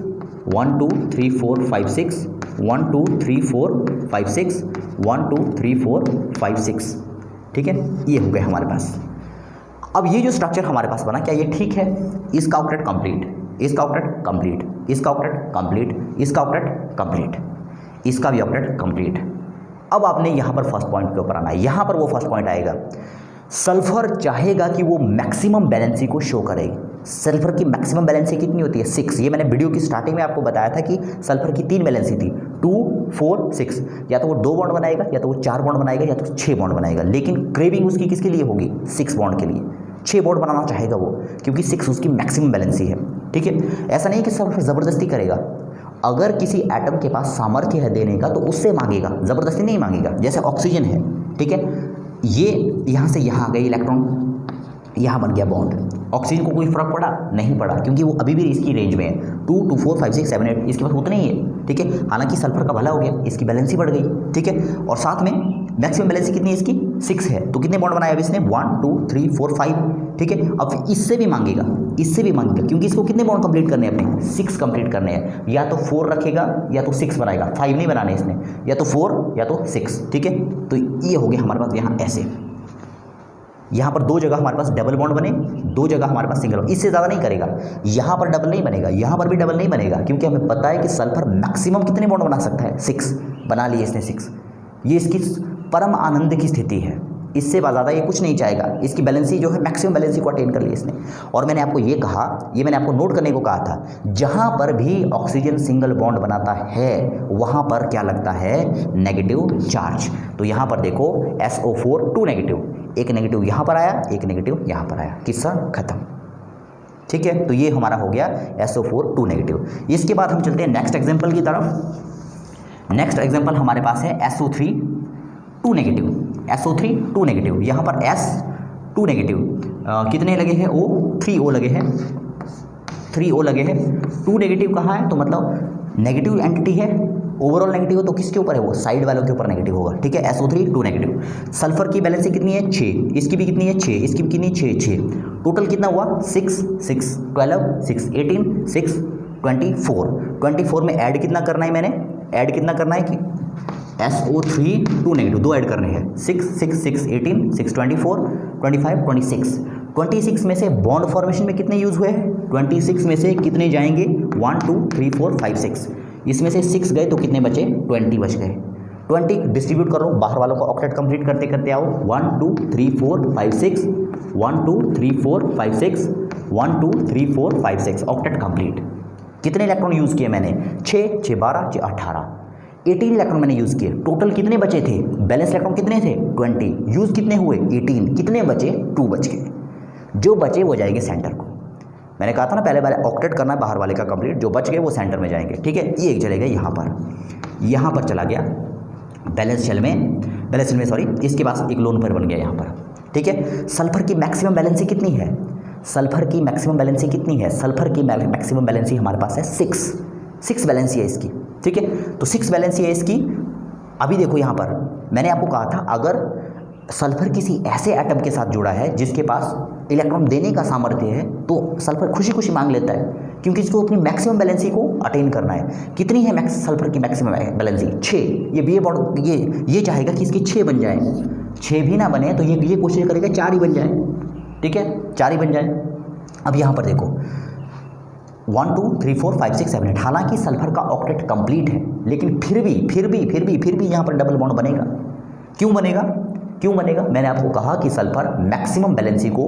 1 2 3 4 5 6, 1 2 3 4 5 6, 1 2 3 4 5 6, ठीक है, ये हो गए हमारे पास। अब ये जो स्ट्रक्चर हमारे पास बना, क्या ये ठीक है, इसका ऑक्टेट कंप्लीट, इसका ऑक्टेट कंप्लीट, इसका ऑक्टेट कंप्लीट, इसका ऑक्टेट कंप्लीट, इसका भी ऑक्टेट कंप्लीट। अब आपने यहाँ पर फर्स्ट पॉइंट के ऊपर आना है, यहाँ पर वो फर्स्ट पॉइंट आएगा, सल्फर चाहेगा कि वो मैक्सिमम बैलेंसी को शो करेगी। सल्फर की मैक्सिमम बैलेंसी कितनी होती है 6, ये मैंने वीडियो की स्टार्टिंग में आपको बताया था कि सल्फर की 3 बैलेंसी थी 2 4 6, या तो वो 2 बॉन्ड बनाएगा, या तो वो 4 बॉन्ड बनाएगा, या तो 6 बॉन्ड बनाएगा, लेकिन क्रेविंग उसकी किसके लिए होगी 6 बॉन्ड के लिए, 6 बॉन्ड बनाना चाहेगा वो, क्योंकि 6 उसकी मैक्सिमम बैलेंसी है, ठीक है। ऐसा नहीं कि सल्फर ज़बरदस्ती करेगा, अगर किसी एटम के पास सामर्थ्य है देने का तो उससे मांगेगा, ज़बरदस्ती नहीं मांगेगा। जैसे ऑक्सीजन है, ठीक है, ये यहाँ से यहाँ आ गए इलेक्ट्रॉन, यहाँ बन गया बॉन्ड, ऑक्सीजन को कोई फर्क पड़ा नहीं पड़ा, क्योंकि वो अभी भी इसकी रेंज में है 2 2 4 5 6 7 8, इसके पास उतना ही है, ठीक है। हालांकि सल्फर का भला हो गया, इसकी बैलेंसी बढ़ गई, ठीक है, और साथ में मैक्सिमम बैलेंसी कितनी है इसकी 6 है, तो कितने बॉन्ड बनाया अभी इसने 1 2 3 4 5, ठीक है। अब इससे भी मांगेगा, इससे भी मांगेगा, क्योंकि इसको कितने बॉन्ड कंप्लीट करने हैं अपने 6 कंप्लीट करने हैं, या तो 4 रखेगा या तो 6 बनाएगा, 5 नहीं बनाने इसने, या तो 4 या तो 6, ठीक है। तो ये हो गया हमारे पास यहाँ ऐसे, यहाँ पर 2 जगह हमारे पास डबल बॉन्ड बने, 2 जगह हमारे पास सिंगल बॉन्ड, इससे ज़्यादा नहीं करेगा, यहाँ पर डबल नहीं बनेगा, यहाँ पर भी डबल नहीं बनेगा, क्योंकि हमें पता है कि सल्फर मैक्सिमम कितने बॉन्ड बना सकता है 6, बना लिए इसने 6, ये इसकी परम आनंद की स्थिति है, इससे ज़्यादा ये कुछ नहीं चाहेगा, इसकी बैलेंसी जो है मैक्सिमम बैलेंसी को अटेन कर ली इसने। और मैंने आपको ये कहा, ये मैंने आपको नोट करने को कहा था, जहाँ पर भी ऑक्सीजन सिंगल बॉन्ड बनाता है वहाँ पर क्या लगता है नेगेटिव चार्ज। तो यहाँ पर देखो SO4 2 नेगेटिव, एक नेगेटिव यहाँ पर आया, एक नेगेटिव यहाँ पर आया, किस्सा खत्म, ठीक है। तो ये हमारा हो गया SO4 2 नेगेटिव। इसके बाद हम चलते हैं नेक्स्ट एग्जाम्पल की तरफ। नेक्स्ट एग्जाम्पल हमारे पास है SO3 2 नेगेटिव, SO3 2 नेगेटिव, यहाँ पर S 2 नेगेटिव, कितने लगे हैं O 3 O लगे हैं, 3 O लगे हैं, 2 नेगेटिव कहाँ है, तो मतलब नेगेटिव एंटिटी है, ओवरऑल नेगेटिव हो तो किसके ऊपर है वो, साइड वालों के ऊपर नेगेटिव होगा, ठीक है। SO3 2 negative. सल्फर की बैलेंसी कितनी है 6, इसकी भी कितनी है 6, इसकी भी कितनी 6, टोटल कितना हुआ 6 6 12 6 18 6 24 में ऐड कितना करना है, मैंने ऐड कितना करना है कि SO3 2 नेगेटिव 2 ऐड करने हैं, 6 6 6 18 6 24 25 26 में से बॉन्ड फॉर्मेशन में कितने यूज़ हुए हैं, 26 में से कितने जाएंगे 1 2 3 4 5 6, इसमें से 6 गए तो कितने बचे, 20 बच गए। 20 डिस्ट्रीब्यूट करो, बाहर वालों को ऑक्टेट कंप्लीट करते करते आओ। 1 2 3 4 5 6, 1 2 3 4 5 6, 1 2 3 4 5 6, ऑक्टेट कंप्लीट। कितने इलेक्ट्रॉन यूज़ किए मैंने, 6 6 12 6 18, 18 इलेक्ट्रॉन मैंने यूज़ किए। टोटल कितने बचे थे, बैलेंस इलेक्ट्रॉन कितने थे, 20, यूज़ कितने हुए 18, कितने बचे, 2 बच गए। जो बचे वो जाएंगे सेंटर को। मैंने कहा था ना पहले वाले ऑक्टेट करना है बाहर वाले का कंप्लीट, जो बच गए वो सेंटर में जाएंगे। ठीक है, ये एक चलेगा यहाँ पर चला गया बैलेंस शेल में सॉरी, इसके पास एक लोन पेयर बन गया यहाँ पर। ठीक है, सल्फर की मैक्सिमम बैलेंसी कितनी है, सल्फर की मैक्सिमम बैलेंसी कितनी है, सल्फर की मैक्सिमम बैलेंसी हमारे पास है 6 बैलेंसी है इसकी। ठीक है, तो 6 बैलेंसी है इसकी। अभी देखो यहाँ पर मैंने आपको कहा था अगर सल्फर किसी ऐसे एटम के साथ जुड़ा है जिसके पास इलेक्ट्रॉन देने का सामर्थ्य है तो सल्फर खुशी खुशी मांग लेता है, क्योंकि इसको अपनी मैक्सिमम बैलेंसी को अटेन करना है। कितनी है सल्फर की मैक्सिमम बैलेंसी, 6। ये बी बॉन्ड ये चाहेगा कि इसकी 6 बन जाए, 6 भी ना बने तो ये कोशिश करेगा 4 ही बन जाए। ठीक है, 4 ही बन जाए। अब यहाँ पर देखो 1 2 3 4 5 6 7 8, हालांकि सल्फर का ऑक्टेट कंप्लीट है लेकिन फिर भी यहाँ पर डबल बॉन्ड बनेगा। क्यों बनेगा, मैंने आपको कहा कि सल्फर मैक्सिमम बैलेंसी को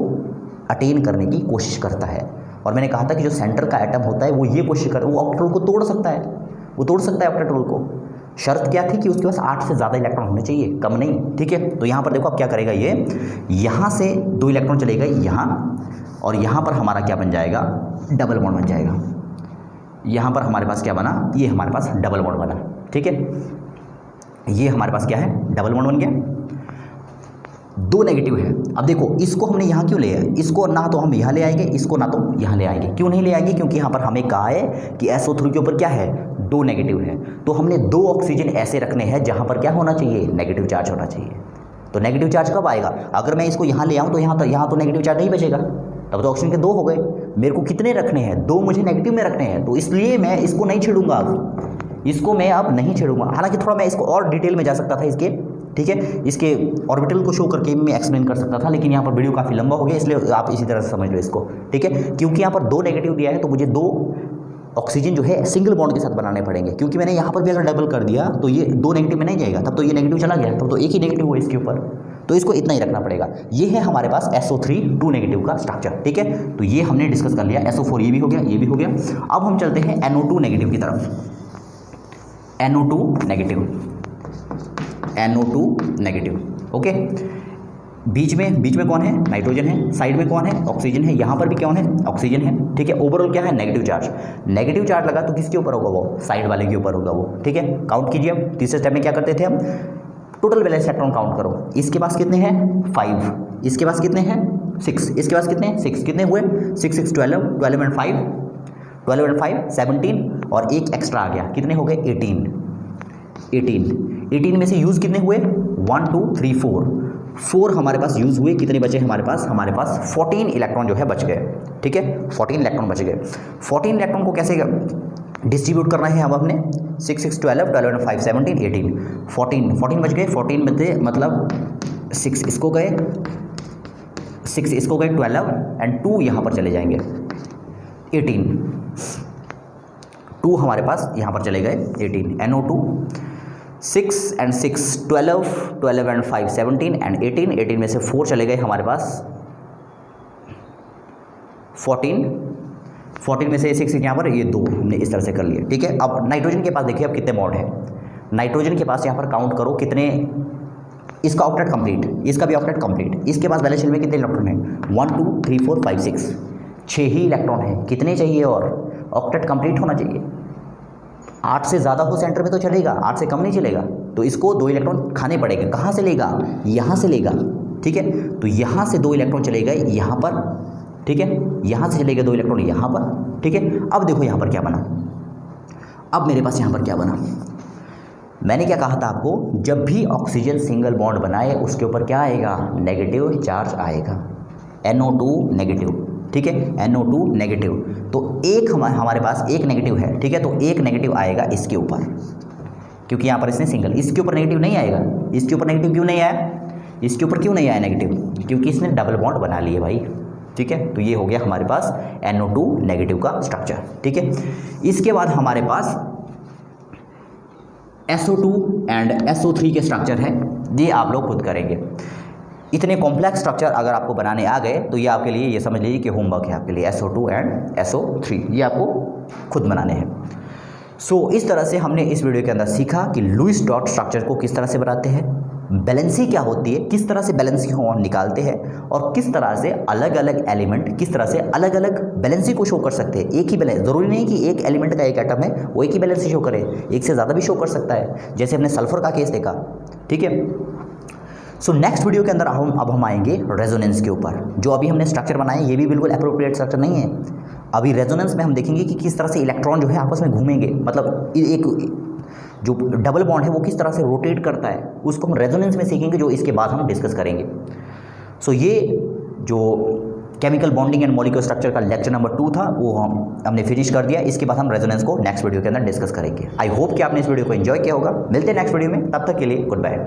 अटेन करने की कोशिश करता है, और मैंने कहा था कि जो सेंटर का एटम होता है वो ये कोशिश कर, वो ऑक्टेट रोल को तोड़ सकता है, ऑक्टेट रोल को। शर्त क्या थी कि उसके पास 8 से ज़्यादा इलेक्ट्रॉन होने चाहिए, कम नहीं। ठीक है, तो यहाँ पर देखो अब क्या करेगा ये, यहाँ से 2 इलेक्ट्रॉन चलेगा यहाँ, और यहाँ पर हमारा क्या बन जाएगा, डबल बॉन्ड बन जाएगा। यहाँ पर हमारे पास क्या बना, ये हमारे पास डबल बॉन्ड बना। ठीक है, ये हमारे पास क्या है, डबल बॉन्ड बन गया। 2 नेगेटिव है। अब देखो इसको हमने यहाँ क्यों लिया है, इसको ना तो हम यहाँ ले आएंगे, इसको ना तो यहाँ ले आएंगे। क्यों नहीं ले आएंगे, क्योंकि यहाँ पर हमें कहा है कि SO3 के ऊपर क्या है, 2 नेगेटिव है, तो हमने 2 ऑक्सीजन ऐसे रखने हैं जहाँ पर क्या होना चाहिए, नेगेटिव चार्ज होना चाहिए। तो नेगेटिव चार्ज कब आएगा, अगर मैं इसको यहाँ ले आऊँ तो यहाँ तो नेगेटिव चार्ज नहीं बचेगा, तब तो ऑक्सीजन के 2 हो गए। मेरे को कितने रखने हैं, 2 मुझे नेगेटिव में रखने हैं, तो इसलिए मैं इसको नहीं छेड़ूंगा अब नहीं छेड़ूंगा। हालांकि थोड़ा मैं इसको और डिटेल में जा सकता था इसके, ठीक है, इसके ऑर्बिटल को शो करके मैं एक्सप्लेन कर सकता था, लेकिन यहाँ पर वीडियो काफ़ी लंबा हो गया, इसलिए आप इसी तरह से समझ लो इसको। ठीक है, क्योंकि यहाँ पर 2 नेगेटिव दिया है तो मुझे 2 ऑक्सीजन जो है सिंगल बॉन्ड के साथ बनाने पड़ेंगे, क्योंकि मैंने यहाँ पर भी अगर डबल कर दिया तो ये 2 नेगेटिव में नहीं जाएगा, तब तो ये नेगेटिव चला गया, तब तो एक ही नेगेटिव हुआ इसके ऊपर, तो इसको इतना ही रखना पड़ेगा। ये है हमारे पास SO3 2 नेगेटिव का स्ट्रक्चर। ठीक है, तो ये हमने डिस्कस कर लिया, SO4 ये भी हो गया, ये भी हो गया। अब हम चलते हैं NO2 नेगेटिव की तरफ। NO2 negative, okay. बीच में कौन है, नाइट्रोजन है, साइड में कौन है, ऑक्सीजन है, यहाँ पर भी कौन है, ऑक्सीजन है। ठीक है, ओवरऑल क्या है, नेगेटिव चार्ज लगा तो किसके ऊपर होगा, वो साइड वाले के ऊपर होगा वो। ठीक है, काउंट कीजिए। अब तीसरे स्टेप में क्या करते थे हम, टोटल बैलेंस इलेक्ट्रॉन काउंट करो। इसके पास कितने हैं, 5, इसके पास कितने हैं, 6, इसके पास कितने हैं, 6, कितने हुए, 6 6 12, 12 and 5 17, और एक एक्स्ट्रा आ गया, कितने हो गए, 18 में से यूज़ कितने हुए, 1 2 3 4 हमारे पास यूज़ हुए। कितने बचे हमारे पास 14 इलेक्ट्रॉन जो है बच गए। ठीक है, 14 इलेक्ट्रॉन बच गए। 14 इलेक्ट्रॉन को कैसे डिस्ट्रीब्यूट करना है, हम अपने 6 6 12, 12 and 5 17 18, 14 बच गए। 14 में थे मतलब 6 इसको गए, 12 and 2 यहाँ पर चले जाएंगे, 18, 2 हमारे पास यहाँ पर चले गए, 18 NO2, 6 and 6 12 and 5 17 and 18 में से 4 चले गए हमारे पास, 14 में से 6 यहाँ पर, ये 2 हमने इस तरह से कर लिए। ठीक है, अब नाइट्रोजन के पास देखिए अब कितने बॉन्ड है। नाइट्रोजन के पास यहाँ पर काउंट करो कितने, इसका ऑक्टेट कंप्लीट, इसका भी ऑक्टेट कंप्लीट। इसके पास बैलेंस शेल में कितने इलेक्ट्रॉन हैं, 1 2 3 4 5 6 ही इलेक्ट्रॉन है। कितने चाहिए, और ऑक्टेट कंप्लीट होना चाहिए। 8 से ज़्यादा हो सेंटर में तो चलेगा, 8 से कम नहीं चलेगा, तो इसको 2 इलेक्ट्रॉन खाने पड़ेंगे। कहाँ से लेगा, यहाँ से लेगा। ठीक है, तो यहाँ से 2 इलेक्ट्रॉन चले गए यहाँ पर। ठीक है, यहाँ से चले गए 2 इलेक्ट्रॉन यहाँ पर। ठीक है, अब देखो यहाँ पर क्या बना, अब मेरे पास यहाँ पर क्या बना, मैंने क्या कहा था आपको, जब भी ऑक्सीजन सिंगल बॉन्ड बनाए उसके ऊपर क्या आएगा, नेगेटिव चार्ज आएगा, NO2 नेगेटिव। ठीक है, NO2 नेगेटिव, तो एक हमारे पास एक नेगेटिव है। ठीक है, तो एक नेगेटिव आएगा इसके ऊपर, क्योंकि यहाँ पर इसने सिंगल, इसके ऊपर नेगेटिव नहीं आएगा। इसके ऊपर नेगेटिव क्यों नहीं आया, इसके ऊपर क्यों नहीं आया नेगेटिव, क्योंकि इसने डबल बॉन्ड बना लिए भाई। ठीक है, तो ये हो गया हमारे पास NO2 नेगेटिव का स्ट्रक्चर। ठीक है, इसके बाद हमारे पास SO2 एंड SO3 के स्ट्रक्चर हैं, ये आप लोग खुद करेंगे। इतने कॉम्प्लेक्स स्ट्रक्चर अगर आपको बनाने आ गए तो ये आपके लिए, ये समझ लीजिए कि होमवर्क है आपके लिए। SO2 एंड SO3 ये आपको खुद बनाने हैं। सो इस तरह से हमने इस वीडियो के अंदर सीखा कि लुईस डॉट स्ट्रक्चर को किस तरह से बनाते हैं, बैलेंसी क्या होती है, किस तरह से बैलेंसी को निकालते हैं, और किस तरह से अलग अलग एलिमेंट किस तरह से अलग अलग बैलेंसी को शो कर सकते हैं। एक ही बैलेंस, ज़रूरी नहीं कि एक एलिमेंट का एक एटम है वो एक ही बैलेंसी शो करे, एक से ज़्यादा भी शो कर सकता है, जैसे हमने सल्फर का केस देखा। ठीक है, सो नेक्स्ट वीडियो के अंदर हम आएंगे रेजोनेंस के ऊपर। जो अभी हमने स्ट्रक्चर बनाए ये भी बिल्कुल अप्रोप्रिएट स्ट्रक्चर नहीं है। अभी रेजोनेंस में हम देखेंगे कि किस तरह से इलेक्ट्रॉन जो है आपस में घूमेंगे, मतलब एक जो डबल बॉन्ड है वो किस तरह से रोटेट करता है, उसको हम रेजोनेंस में सीखेंगे, जो इसके बाद हम डिस्कस करेंगे। सो ये जो chemical bonding and molecular structure का लेक्चर नंबर 2 था वो हमने फिनिश कर दिया। इसके बाद हम रेजोनेंस को नेक्स्ट वीडियो के अंदर डिस्कस करेंगे। आई होप कि आपने इस वीडियो को एंजॉय किया होगा। मिलते हैं नेक्स्ट वीडियो में, तब तक के लिए गुड बाय।